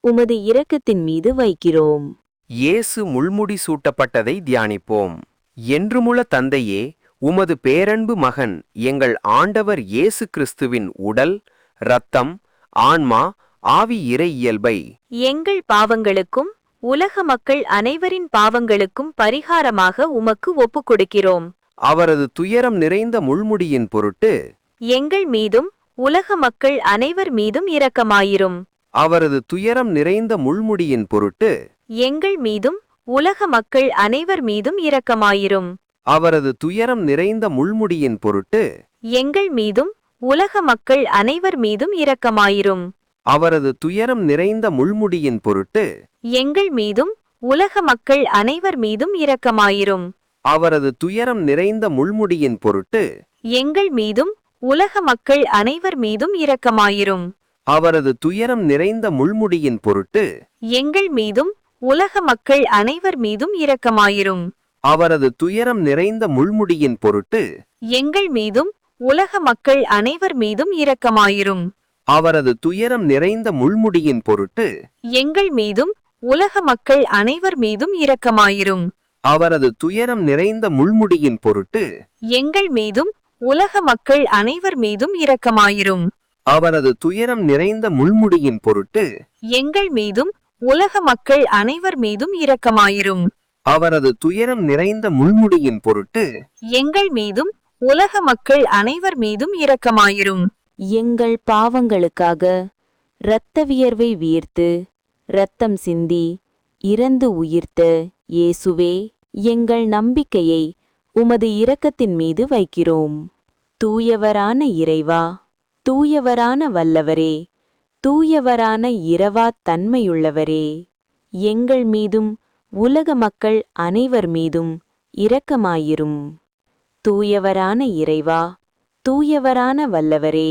[SPEAKER 8] உமது இரக்கத்தின் மீது வைக்கிறோம்.
[SPEAKER 7] இயேசு முள்முடி சூட்டப்பட்டதை தியானிப்போம். என்றுமுள்ள தந்தையே, உமது பேரன்பு மகன் எங்கள் ஆண்டவர் இயேசு கிறிஸ்துவின் உடல், இரத்தம், ஆன்மா, ஆவி இறை இயல்பை
[SPEAKER 6] எங்கள் பாவங்களுக்கும் உலக மக்கள் அனைவரின் பாவங்களுக்கும் பரிகாரமாக உமக்கு ஒப்புக்கொடுக்கிறோம்.
[SPEAKER 7] அவரது துயரம் நிறைந்த முள்முடியின் பொருட்டு
[SPEAKER 6] எங்கள் மீதும் உலக மக்கள் அனைவர் மீதும் இரக்கமாயிரும்.
[SPEAKER 7] அவரது துயரம் நிறைந்த முள்முடியின் பொருட்டு
[SPEAKER 6] எங்கள் மீதும் உலக மக்கள் அனைவர் மீதும் இரக்கமாயிரும்.
[SPEAKER 7] அவரது துயரம் நிறைந்த முள்முடியின் பொருட்டு
[SPEAKER 6] எங்கள் மீதும் உலக மக்கள் அனைவர் மீதும் இரக்கமாயிரும்.
[SPEAKER 7] அவரது துயரம் நிறைந்த முள்முடியின் பொருட்டு
[SPEAKER 6] எங்கள் மீதும் உலக மக்கள் அனைவர் மீதும் இரக்கமாயிரும்.
[SPEAKER 7] அவரது துயரம் நிறைந்த முள்முடியின் பொருட்டு
[SPEAKER 6] எங்கள் மீதும் உலக மக்கள் அனைவர் மீதும் இரக்கமாயிரும்.
[SPEAKER 7] அவரது துயரம் நிறைந்த முள்முடியின் பொருட்டு
[SPEAKER 6] எங்கள் மீதும் உலக மக்கள் அனைவர் மீதும் இரக்கமாயிரும்.
[SPEAKER 7] அவரது துயரம் நிறைந்த முள்முடியின் பொருட்டு
[SPEAKER 6] எங்கள் மீதும் உலக மக்கள் அனைவர் மீதும் இரக்கமாயிரும்.
[SPEAKER 7] அவரது துயரம் நிறைந்த முள்முடியின் பொருட்டு
[SPEAKER 6] எங்கள் மீதும் உலக மக்கள் அனைவர் மீதும் இரக்கமாயிரும்.
[SPEAKER 7] அவரது துயரம் நிறைந்த முள்முடியின் பொருட்டு
[SPEAKER 6] எங்கள் மீதும் உலக மக்கள் அனைவர் மீதும் இரக்கமாயிரும்.
[SPEAKER 7] அவரது துயரம் நிறைந்த முள்முடியின் பொருட்டு
[SPEAKER 6] எங்கள் மீதும் உலக மக்கள் அனைவர் மீதும் இரக்கமாயிரும்.
[SPEAKER 7] அவரது துயரம் நிறைந்த முள்முடியின் பொருட்டு
[SPEAKER 6] எங்கள் மீதும் உலக மக்கள் அனைவர் மீதும் இரக்கமாயிரும்.
[SPEAKER 8] எங்கள் பாவங்களுக்காக இரத்த வியர்வை வீர்த்து இரத்தம் சிந்தி இறந்து உயிர்த்த இயேசுவே, எங்கள் நம்பிக்கையை உமது இரக்கத்தின் மீது வைக்கிறோம். தூயவரான இறைவா, தூயவரான வல்லவரே, தூயவரான இரவா தன்மையுள்ளவரே, எங்கள் மீதும் உலக மக்கள் அனைவர் மீதும் இரக்கமாயிரும். தூயவரான இறைவா, தூயவரான வல்லவரே,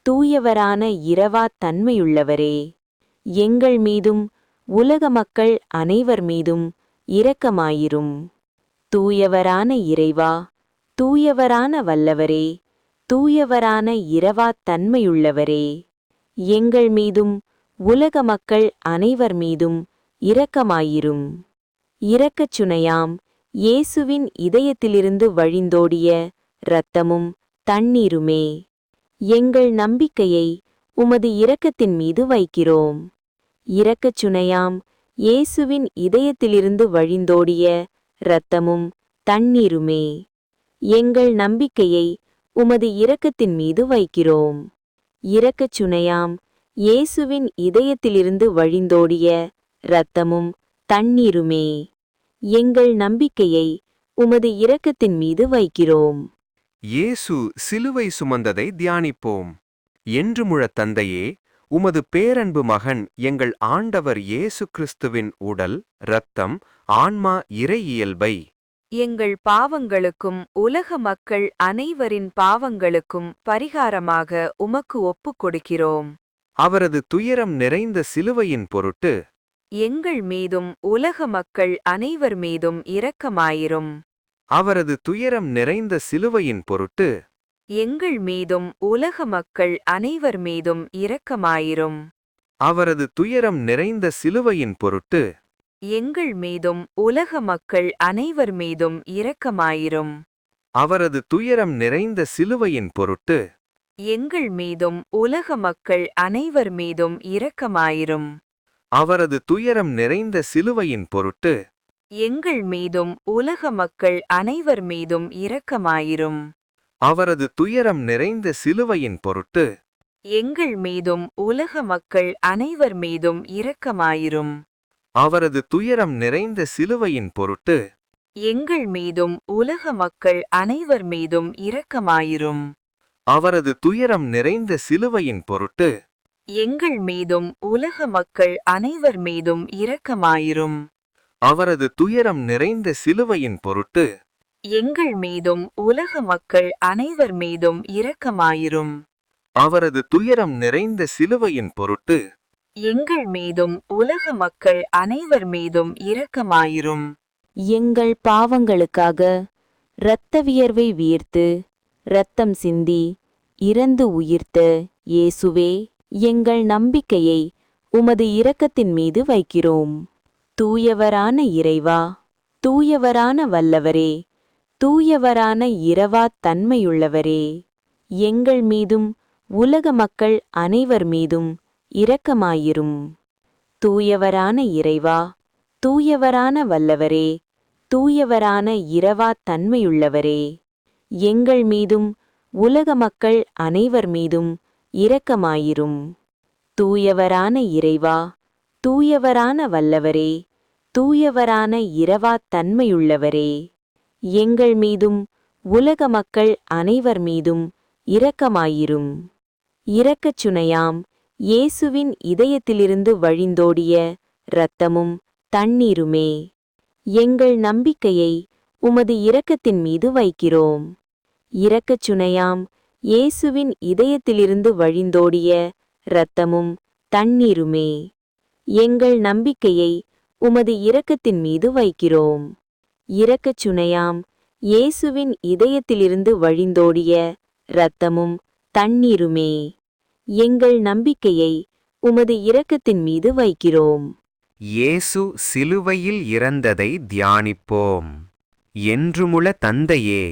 [SPEAKER 8] தூயவரான இரவா தன்மையுள்ளவரே, எங்கள் மீதும் உலக மக்கள் அனைவர் மீதும் இரக்கமாயிரும். தூயவரான இறைவா, தூயவரான வல்லவரே, தூயவரான இரவா தன்மையுள்ளவரே, எங்கள் மீதும் உலக மக்கள் அனைவர் மீதும் இரக்கமாயிரும். இரக்கச் சுனையாம் இயேசுவின் இதயத்திலிருந்து வழிந்தோடிய இரத்தமும் தண்ணீருமே, எங்கள் நம்பிக்கையை உமது இரக்கத்தின் மீது வைக்கிறோம். இரக்கச் சுனையாம் இயேசுவின் இதயத்திலிருந்து வழிந்தோடிய இரத்தமும் தண்ணீருமே, எங்கள் நம்பிக்கையை உமது இரக்கத்தின் மீது வைக்கிறோம். இரக்கச் சுனையாம் இயேசுவின் இதயத்திலிருந்து வழிந்தோடிய இரத்தமும் தண்ணீருமே, எங்கள் நம்பிக்கையை உமது இரக்கத்தின் மீது வைக்கிறோம்.
[SPEAKER 7] இயேசு சிலுவை சுமந்ததை தியானிப்போம். என்றுமுள்ள தந்தையே, உமது பேரன்பு மகன் எங்கள் ஆண்டவர் இயேசு கிறிஸ்துவின் உடல், இரத்தம், ஆன்மா இறை இயல்பை
[SPEAKER 9] எங்கள் பாவங்களுக்கும் உலக மக்கள் அனைவரின் பாவங்களுக்கும் பரிகாரமாக உமக்கு ஒப்புக் கொடுக்கிறோம்.
[SPEAKER 7] அவரது துயரம் நிறைந்த சிலுவையின் பொருட்டு
[SPEAKER 9] எங்கள் மீதும் உலக மக்கள் அனைவர் மீதும் இரக்கமாயிரும்.
[SPEAKER 5] அவரது துயரம் நிறைந்த சிலுவையின் பொருட்டு
[SPEAKER 9] எங்கள் மீதும் உலக மக்கள் அனைவர் மீதும் இரக்கமாயிரும்.
[SPEAKER 5] அவரது துயரம் நிறைந்த சிலுவையின் பொருட்டு
[SPEAKER 9] எங்கள் மீதும் உலக மக்கள் அனைவர் மீதும் இரக்கமாயிரும்.
[SPEAKER 5] அவரது துயரம் நிறைந்த சிலுவையின் பொருட்டு
[SPEAKER 9] எங்கள் மீதும் உலக மக்கள் அனைவர் மீதும் இரக்கமாயிரும்.
[SPEAKER 5] அவரது துயரம் நிறைந்த சிலுவையின் பொருட்டு
[SPEAKER 9] எங்கள் மீதும் உலக மக்கள் அனைவர் மீதும் இரக்கமாயிரும்.
[SPEAKER 5] அவரது துயரம் நிறைந்த சிலுவையின் பொருட்டு
[SPEAKER 9] எங்கள் மீதும் உலக மக்கள் அனைவர் மீதும் இரக்கமாயிரும்.
[SPEAKER 5] அவரது துயரம் நிறைந்த சிலுவையின் பொருட்டு
[SPEAKER 9] எங்கள் மீதும் உலக மக்கள் அனைவர் மீதும் இரக்கமாயிரும்.
[SPEAKER 5] அவரது துயரம் நிறைந்த சிலுவையின் பொருட்டு
[SPEAKER 9] எங்கள் மீதும் உலக மக்கள் அனைவர் மீதும் இரக்கமாயிரும்.
[SPEAKER 5] அவரது துயரம் நிறைந்த சிலுவையின் பொருட்டு
[SPEAKER 9] எங்கள் மீதும் உலக மக்கள் அனைவர் மீதும் இரக்கமாயிரும்.
[SPEAKER 5] அவரது துயரம் நிறைந்த சிலுவையின் பொருட்டு
[SPEAKER 9] எங்கள் மீதும் உலக மக்கள் அனைவர் மீதும் இரக்கமாயிரும்.
[SPEAKER 8] எங்கள் பாவங்களுக்காக இரத்த வியர்வை வீர்த்து இரத்தம் சிந்தி இறந்து உயிர்த்த இயேசுவே, எங்கள் நம்பிக்கையை உமது இரக்கத்தின் மீது வைக்கிறோம். தூயவரான இறைவா, தூயவரான வல்லவரே, தூயவரான இரவாத் தன்மையுள்ளவரே, எங்கள் மீதும் உலக மக்கள் அனைவர் மீதும் இரக்கமாயிரும். தூயவரான இறைவா, தூயவரான வல்லவரே, தூயவரான இரவாத் தன்மையுள்ளவரே, எங்கள் மீதும் உலக மக்கள் அனைவர் மீதும் இரக்கமாயிரும். தூயவரான இறைவா, தூயவரான வல்லவரே, தூயவரான இரவாத் தன்மையுள்ளவரே, எங்கள் மீதும் உலக மக்கள் அனைவர் மீதும் இரக்கமாயிரும். இரக்கச் சுனையாம் இயேசுவின் இதயத்திலிருந்து வழிந்தோடிய இரத்தமும் தண்ணீருமே, எங்கள் நம்பிக்கையை உமது இரக்கத்தின் மீது வைக்கிறோம். இரக்கச் சுனையாம் இயேசுவின் இதயத்திலிருந்து வழிந்தோடிய இரத்தமும் தண்ணீருமே, எங்கள் நம்பிக்கையை உமது இரக்கத்தின் மீது வைக்கிறோம். இரக்கச் சுனையாம் இயேசுவின் இதயத்திலிருந்து வழிந்தோடிய இரத்தமும் தண்ணீருமே, எங்கள் நம்பிக்கையை உமது இரக்கத்தின் மீது வைக்கிறோம்.
[SPEAKER 7] இயேசு சிலுவையில் இறந்ததை தியானிப்போம். என்றுமுள்ள தந்தையே,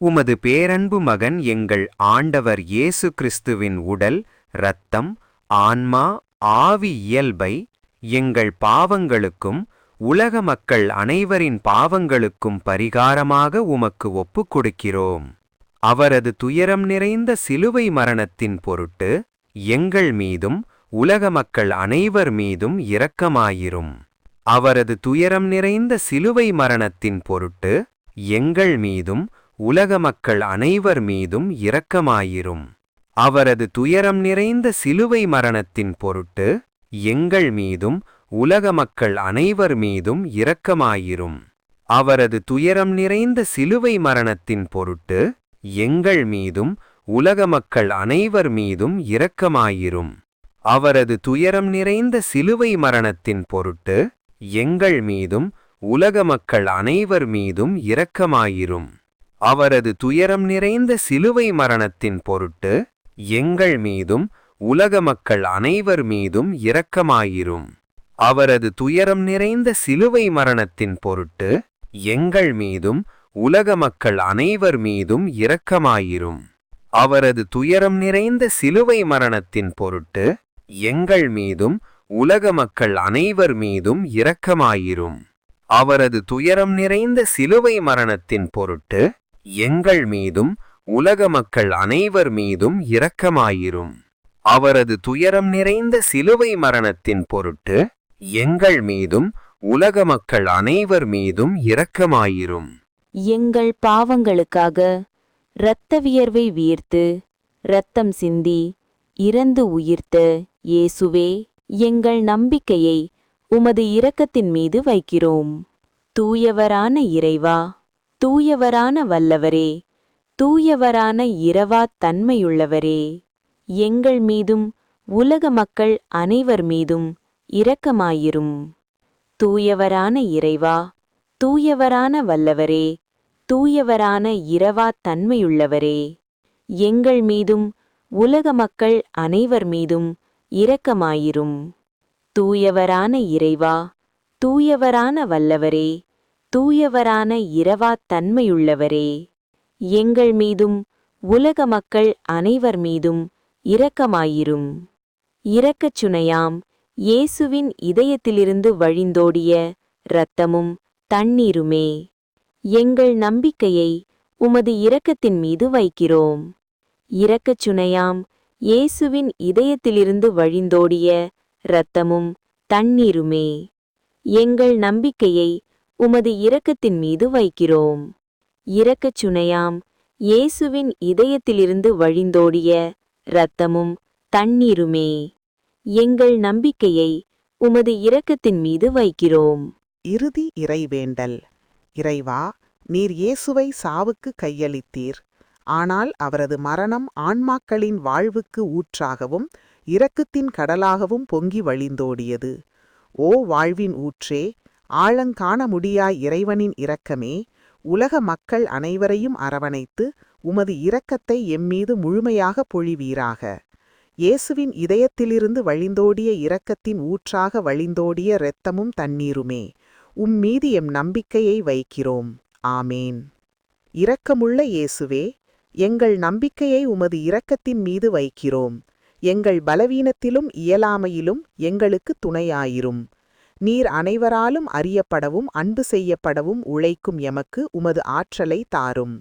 [SPEAKER 7] உமது பேரன்பு மகன் எங்கள் ஆண்டவர் இயேசு கிறிஸ்துவின் உடல், இரத்தம், ஆன்மா, ஆவி இயல்பை எங்கள் பாவங்களுக்கும் உலக மக்கள் அனைவரின் பாவங்களுக்கும் பரிகாரமாக உமக்கு ஒப்புக் கொடுக்கிறோம். அவரது துயரம் நிறைந்த சிலுவை மரணத்தின் பொருட்டு எங்கள் மீதும் உலக மக்கள் அனைவர் மீதும் இரக்கமாயிரும். அவரது துயரம் நிறைந்த சிலுவை மரணத்தின் பொருட்டு எங்கள் மீதும் உலக மக்கள் அனைவர் மீதும் இரக்கமாயிரும். அவரது துயரம் நிறைந்த சிலுவை மரணத்தின் பொருட்டு எங்கள் மீதும் உலக மக்கள் அனைவர் மீதும் இரக்கமாயிரும். அவரது துயரம் நிறைந்த சிலுவை மரணத்தின் பொருட்டு எங்கள் மீதும் உலக மக்கள் அனைவர் மீதும் இரக்கமாயிரும். அவரது துயரம் நிறைந்த சிலுவை மரணத்தின் பொருட்டு எங்கள் மீதும் உலக மக்கள் அனைவர் மீதும் இரக்கமாயிரும். அவரது துயரம் நிறைந்த சிலுவை மரணத்தின் பொருட்டு எங்கள் மீதும் உலக மக்கள் அனைவர் மீதும் இரக்கமாயிரும். அவரது துயரம் நிறைந்த சிலுவை மரணத்தின் பொருட்டு எங்கள் மீதும் உலக மக்கள் அனைவர் மீதும் இரக்கமாயிரும். அவரது துயரம் நிறைந்த சிலுவை மரணத்தின் பொருட்டு எங்கள் மீதும் உலக மக்கள் அனைவர் மீதும் இரக்கமாயிரும். அவரது துயரம் நிறைந்த சிலுவை மரணத்தின் பொருட்டு எங்கள் மீதும் உலக மக்கள் அனைவர் மீதும் இரக்கமாயிரும். அவரது துயரம் நிறைந்த சிலுவை மரணத்தின் பொருட்டு எங்கள் மீதும் உலக மக்கள் அனைவர் மீதும் இரக்கமாயிரும்.
[SPEAKER 8] எங்கள் பாவங்களுக்காக இரத்த வியர்வை வீர்த்து இரத்தம் சிந்தி இறந்து உயிர்த்த இயேசுவே, எங்கள் நம்பிக்கையை உமது இரக்கத்தின் மீது வைக்கிறோம். தூயவரான இறைவா, தூயவரான வல்லவரே, தூயவரான இரவாத் தன்மையுள்ளவரே, எங்கள் மீதும் உலக மக்கள் அனைவர் மீதும் இரக்கமாயிரும். தூயவரான இறைவா, தூயவரான வல்லவரே, தூயவரான இரவா தன்மையுள்ளவரே, எங்கள் மீதும் உலக மக்கள் அனைவர் மீதும் இரக்கமாயிரும். தூயவரான இறைவா, தூயவரான வல்லவரே, தூயவரான இரவா தன்மையுள்ளவரே, எங்கள் மீதும் உலக மக்கள் அனைவர் மீதும் இரக்கமாயிரும். இரக்கச் சுனையாம் இயேசுவின் இதயத்திலிருந்து வழிந்தோடிய இரத்தமும் தண்ணீருமே, எங்கள் நம்பிக்கையை உமது இரக்கத்தின் மீது வைக்கிறோம். இரக்கச் சுனையாம் இயேசுவின் இதயத்திலிருந்து வழிந்தோடிய இரத்தமும் தண்ணீருமே, எங்கள் நம்பிக்கையை உமது இரக்கத்தின் மீது வைக்கிறோம். இரக்கச் சுனையாம் இயேசுவின் இதயத்திலிருந்து வழிந்தோடிய இரத்தமும் தண்ணீருமே, எங்கள் நம்பிக்கையை உமது இரக்கத்தின் மீது வைக்கிறோம்.
[SPEAKER 2] இறுதி இறைவேண்டல். இறைவா, நீர் இயேசுவை சாவுக்கு கையளித்தீர். ஆனால் அவரது மரணம் ஆன்மாக்களின் வாழ்வுக்கு ஊற்றாகவும் இரக்கத்தின் கடலாகவும் பொங்கி வழிந்தோடியது. ஓ வாழ்வின் ஊற்றே, ஆழங்காண முடியா இறைவனின் இரக்கமே, உலக மக்கள் அனைவரையும் அரவணைத்து உமது இரக்கத்தை எம்மீது முழுமையாக பொழிவீராக. இயேசுவின் இதயத்திலிருந்து வழிந்தோடிய இரக்கத்தின் ஊற்றாக வழிந்தோடிய இரத்தமும் தண்ணீருமே, உம்மீது எம் நம்பிக்கையை வைக்கிறோம். ஆமேன். இரக்கமுள்ள இயேசுவே, எங்கள் நம்பிக்கையை உமது இரக்கத்தின் மீது வைக்கிறோம். எங்கள் பலவீனத்திலும் இயலாமையிலும் எங்களுக்கு துணையாயிரும். நீர் அனைவராலும் அறியப்படவும் அன்பு செய்யப்படவும் உழைக்கும் எமக்கு உமது ஆற்றலை தாரும்.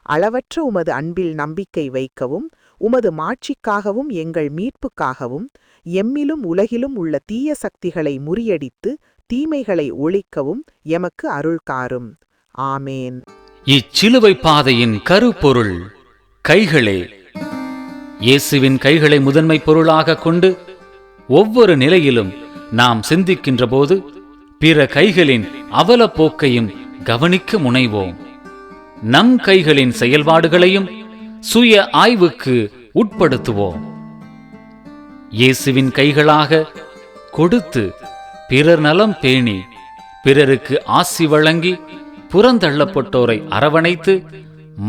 [SPEAKER 2] அளவற்ற உமது அன்பில் நம்பிக்கை வைக்கவும், உமது மாட்சிக்காகவும் எங்கள் மீட்புக்காகவும் எம்மிலும் உலகிலும் உள்ள தீய சக்திகளை முறியடித்து தீமைகளை ஒழிக்கவும் எமக்கு அருள்காரும். ஆமேன்.
[SPEAKER 10] இச்சிலுவை பாதையின் கருப்பொருள் கைகளே. இயேசுவின் கைகளை முதன்மை பொருளாக கொண்டு ஒவ்வொரு நிலையிலும் நாம் சிந்திக்கின்றபோது பிற கைகளின் அவலப்போக்கையும் கவனிக்க முனைவோம். நம் கைகளின் செயல்பாடுகளையும் சுய ஆய்வுக்கு உட்படுத்துவோம். இயேசுவின் கைகளாக கொடுத்து பிறர் நலம் பேணி பிறருக்கு ஆசி வழங்கி புறந்தள்ளப்பட்டோரை அரவணைத்து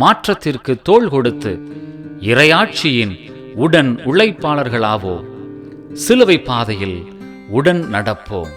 [SPEAKER 10] மாற்றத்திற்கு தோள் கொடுத்து இறையாட்சியின் உடன் உழைப்பாளர்களாவோம். சிலுவை பாதையில் உடன் நடப்போம்.